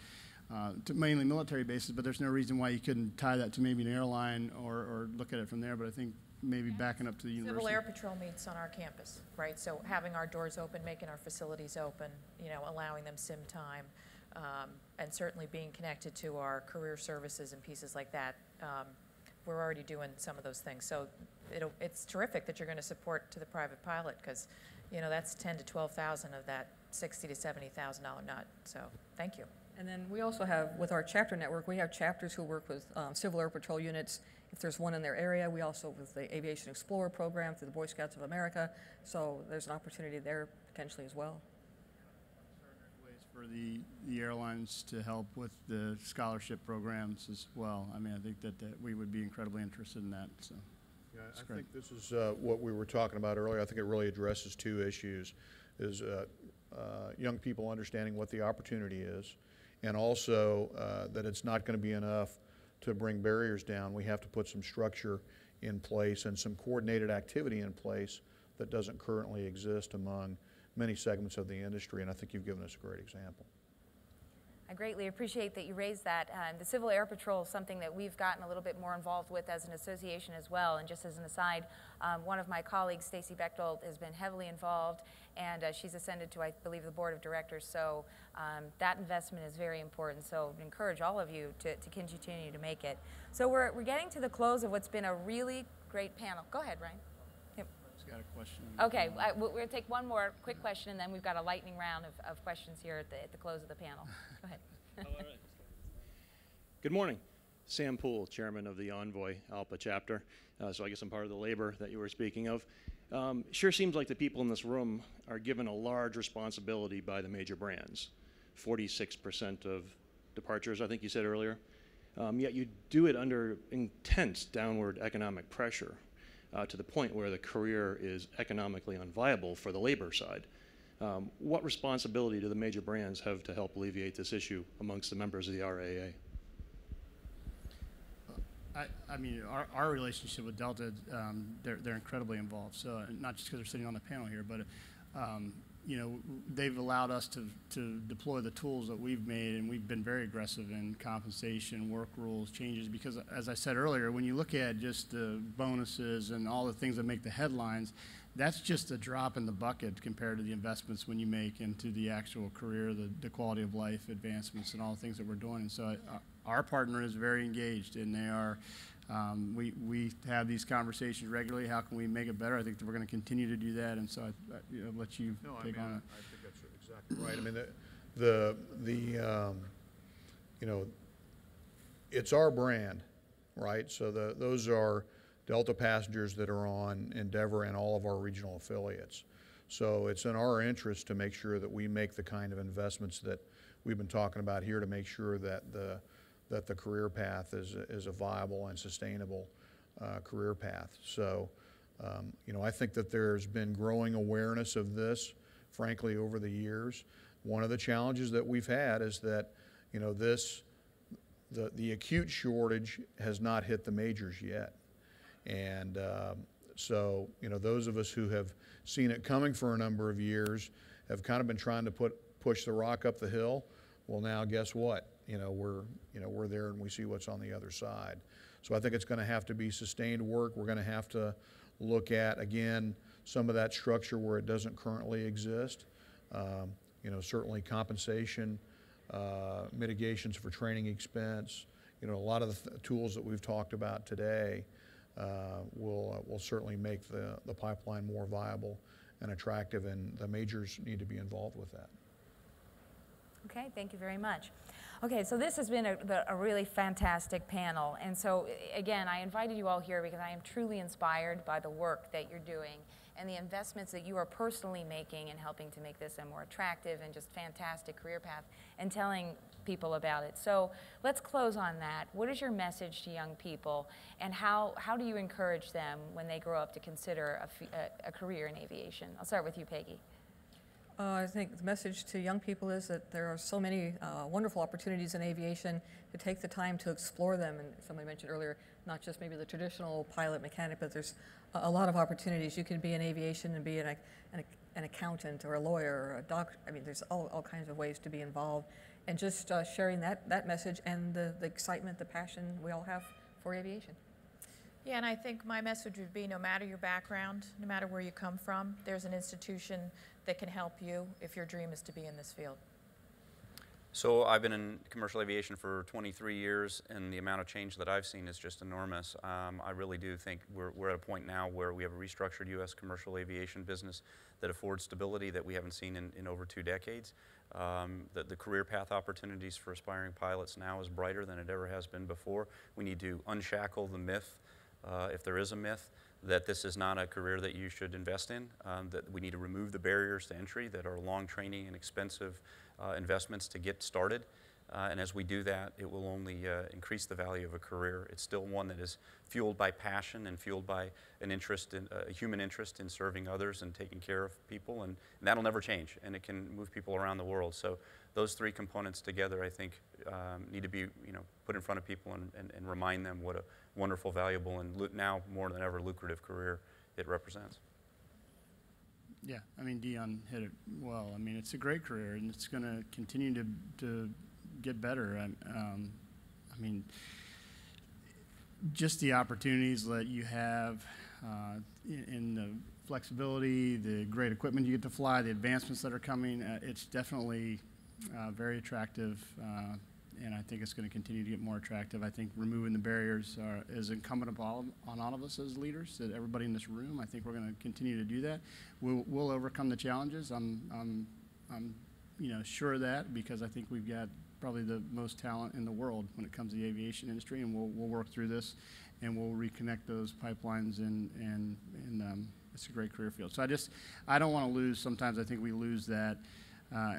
To mainly military bases, but there's no reason why you couldn't tie that to maybe an airline or look at it from there. But I think maybe backing up to the university. Civil Air Patrol meets on our campus, right? So having our doors open, making our facilities open, you know, allowing them sim time, and certainly being connected to our career services and pieces like that. We're already doing some of those things. So it's terrific that you're going to support to the private pilot, because, you know, that's 10 to 12,000 of that $60,000 to $70,000 nut. So thank you. And then we also have, with our chapter network, we have chapters who work with Civil Air Patrol units. If there's one in their area, we also, with the Aviation Explorer program through the Boy Scouts of America, so there's an opportunity there potentially as well. Ways for the airlines to help with the scholarship programs as well. I mean, I think that we would be incredibly interested in that. So. Yeah, I think this is what we were talking about earlier. I think it really addresses two issues, is young people understanding what the opportunity is, and also that it's not going to be enough to bring barriers down. We have to put some structure in place and some coordinated activity in place that doesn't currently exist among many segments of the industry, and I think you've given us a great example. I greatly appreciate that you raised that. The Civil Air Patrol is something that we've gotten a little bit more involved with as an association as well. And just as an aside, one of my colleagues, Stacy Bechtold, has been heavily involved, and she's ascended to, I believe, the board of directors. So that investment is very important. So I encourage all of you to continue to make it. So we're getting to the close of what's been a really great panel. Go ahead, Ryan. Yep. Just got a question. Okay, we're going to take one more quick question, and then we've got a lightning round of questions here at the close of the panel. Go ahead. Oh, all right. Good morning. Sam Poole, chairman of the Envoy ALPA chapter. So I guess I'm part of the labor that you were speaking of. Sure seems like the people in this room are given a large responsibility by the major brands. 46% of departures, I think you said earlier. Yet you do it under intense downward economic pressure to the point where the career is economically unviable for the labor side. What responsibility do the major brands have to help alleviate this issue amongst the members of the RAA? I mean, our relationship with Delta, they're incredibly involved. So not just because they're sitting on the panel here, but you know, they've allowed us to deploy the tools that we've made, and we've been very aggressive in compensation, work rules, changes. Because as I said earlier, when you look at just the bonuses and all the things that make the headlines, that's just a drop in the bucket compared to the investments when you make into the actual career, the quality of life advancements, and all the things that we're doing. And so our partner is very engaged, and they are. We have these conversations regularly. How can we make it better? I think that we're going to continue to do that, and so I'll let you take on it. I think that's exactly right. I mean, you know, it's our brand, right? So those are Delta passengers that are on Endeavor and all of our regional affiliates. So it's in our interest to make sure that we make the kind of investments that we've been talking about here to make sure that the career path is a viable and sustainable career path. So, you know, I think that there's been growing awareness of this, frankly, over the years. One of the challenges that we've had is that, you know, the acute shortage has not hit the majors yet. And So, those of us who have seen it coming for a number of years have kind of been trying to push the rock up the hill. Well, now guess what? We're there and we see what's on the other side. So I think it's going to have to be sustained work. We're going to have to look at, again, some of that structure where it doesn't currently exist. Certainly compensation, mitigations for training expense, a lot of the tools that we've talked about today will certainly make the pipeline more viable and attractive, and the majors need to be involved with that. Okay, thank you very much. Okay, so this has been a really fantastic panel, and so again, I invited you all here because I am truly inspired by the work that you're doing and the investments that you are personally making in helping to make this a more attractive and just fantastic career path and telling people about it. So let's close on that. What is your message to young people, and how do you encourage them when they grow up to consider a career in aviation? I'll start with you, Peggy. I think the message to young people is that there are so many wonderful opportunities in aviation to take the time to explore them. And somebody mentioned earlier, not just maybe the traditional pilot mechanic, but there's a lot of opportunities. You can be in aviation and be an accountant or a lawyer or a doctor. I mean, there's all kinds of ways to be involved. And just sharing that message and the excitement, the passion we all have for aviation. Yeah, and I think my message would be no matter your background, no matter where you come from, there's an institution that can help you if your dream is to be in this field. So I've been in commercial aviation for 23 years, and the amount of change that I've seen is just enormous. I really do think we're at a point now where we have a restructured U.S. commercial aviation business that affords stability that we haven't seen in over 2 decades. The career path opportunities for aspiring pilots now is brighter than it ever has been before. We need to unshackle the myth, if there is a myth, that this is not a career that you should invest in, that we need to remove the barriers to entry that are long training and expensive investments to get started. And as we do that, it will only increase the value of a career. It's still one that is fueled by passion and fueled by an interest in a human interest in serving others and taking care of people, and that'll never change, and it can move people around the world. So those 3 components together, I think, need to be put in front of people and remind them what a wonderful, valuable, and now more than ever lucrative career it represents. Yeah, I mean, Dion hit it well. I mean, it's a great career, and it's going to continue to get better. I mean, just the opportunities that you have in the flexibility, the great equipment you get to fly, the advancements that are coming, it's definitely very attractive, and I think it's going to continue to get more attractive. I think removing the barriers is incumbent on all of us as leaders, that everybody in this room. I think we're going to continue to do that. We'll overcome the challenges. I'm sure of that, because I think we've got probably the most talent in the world when it comes to the aviation industry, and we'll work through this, and we'll reconnect those pipelines, and it's a great career field. So I don't want to lose. Sometimes I think we lose that.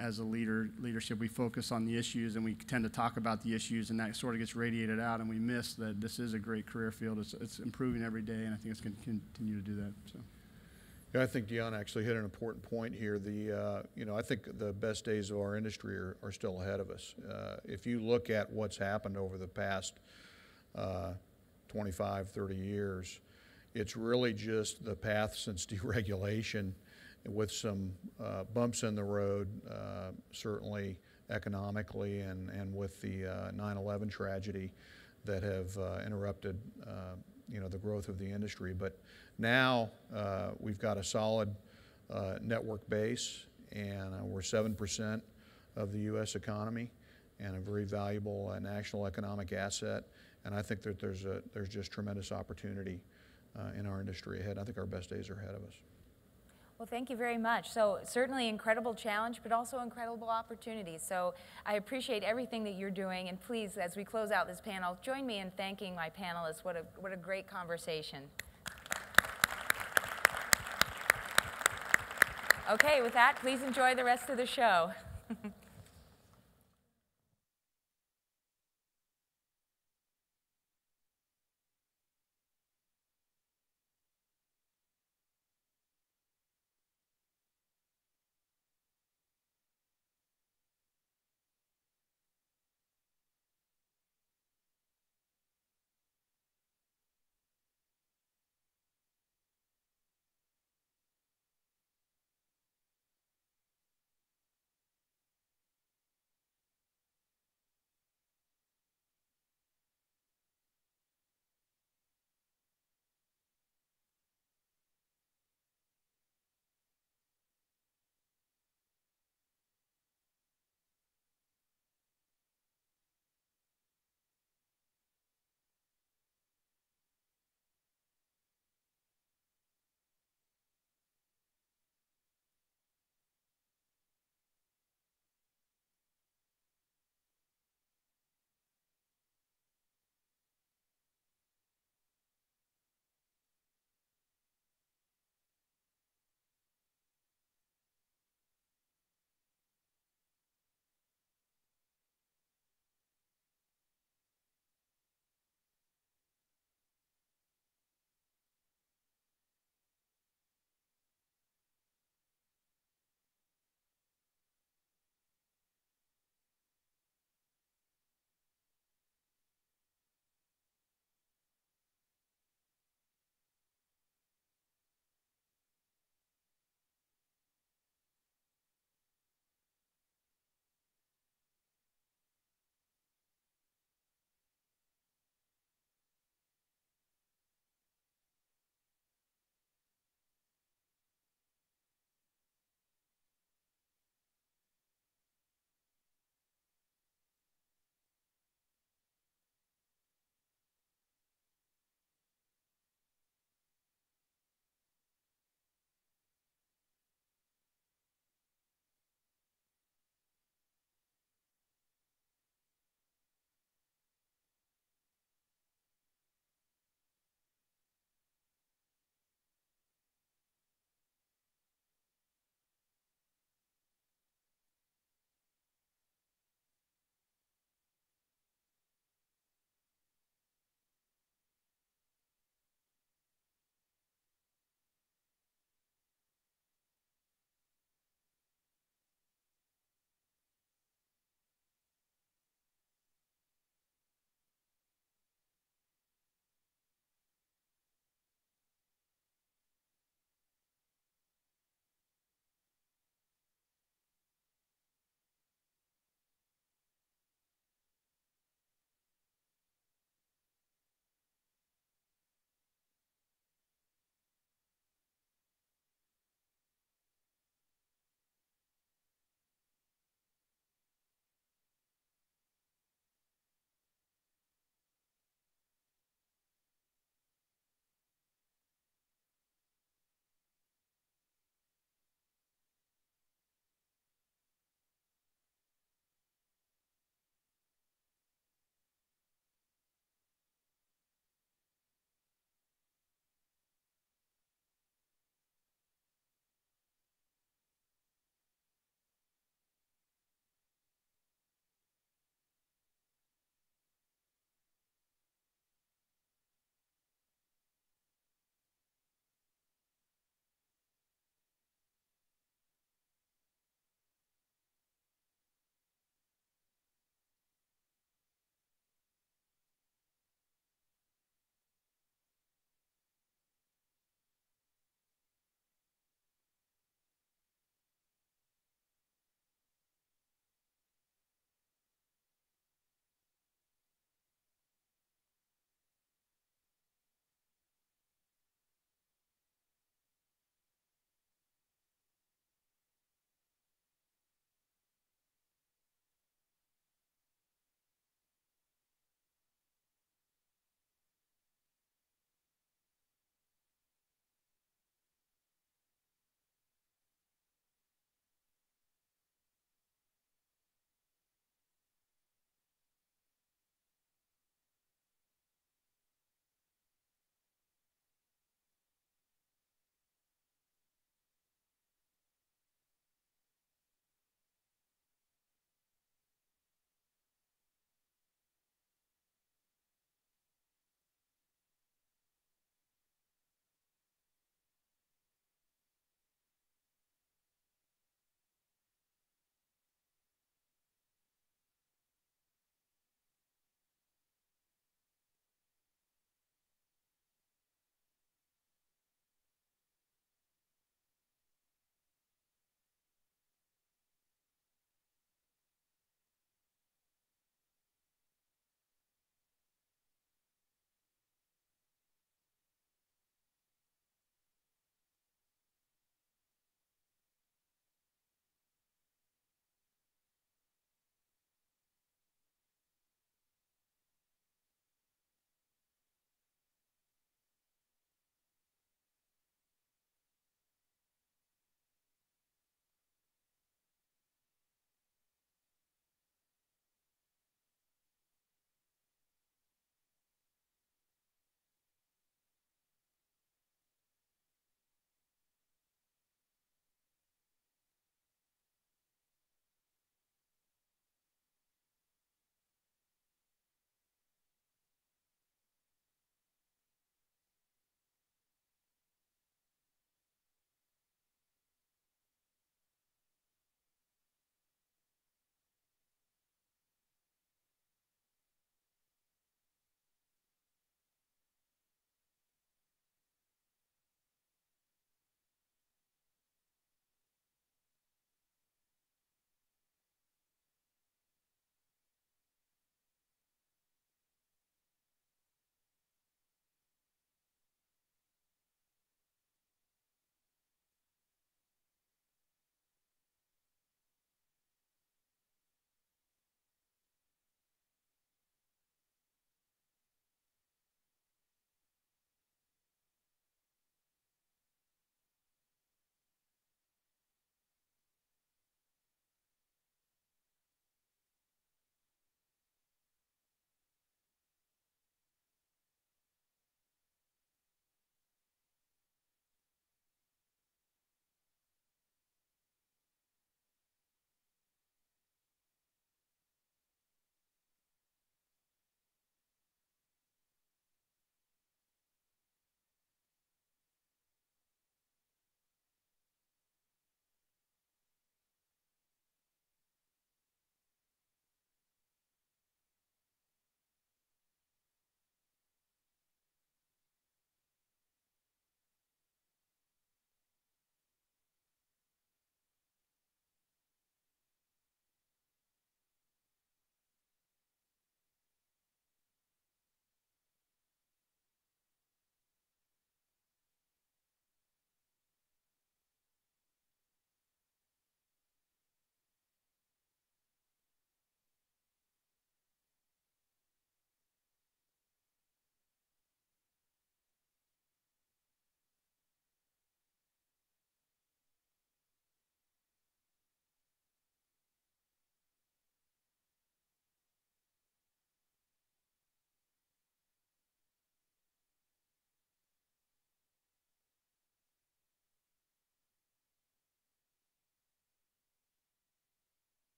As a leadership, we focus on the issues, and we tend to talk about the issues, and that sort of gets radiated out, and we miss that this is a great career field. It's improving every day, and I think it's going to continue to do that. So. Yeah, I think Dion actually hit an important point here. I think the best days of our industry are still ahead of us. If you look at what's happened over the past 25, 30 years, it's really just the path since deregulation, with some bumps in the road, certainly economically, and with the 9/11 tragedy that have interrupted the growth of the industry. But now we've got a solid network base, and we're 7% of the U.S. economy, and a very valuable national economic asset. And I think that there's just tremendous opportunity in our industry ahead. I think our best days are ahead of us. Well, thank you very much. So certainly incredible challenge, but also incredible opportunity. So I appreciate everything that you're doing, and please, as we close out this panel, join me in thanking my panelists. What a great conversation. Okay, with that, please enjoy the rest of the show.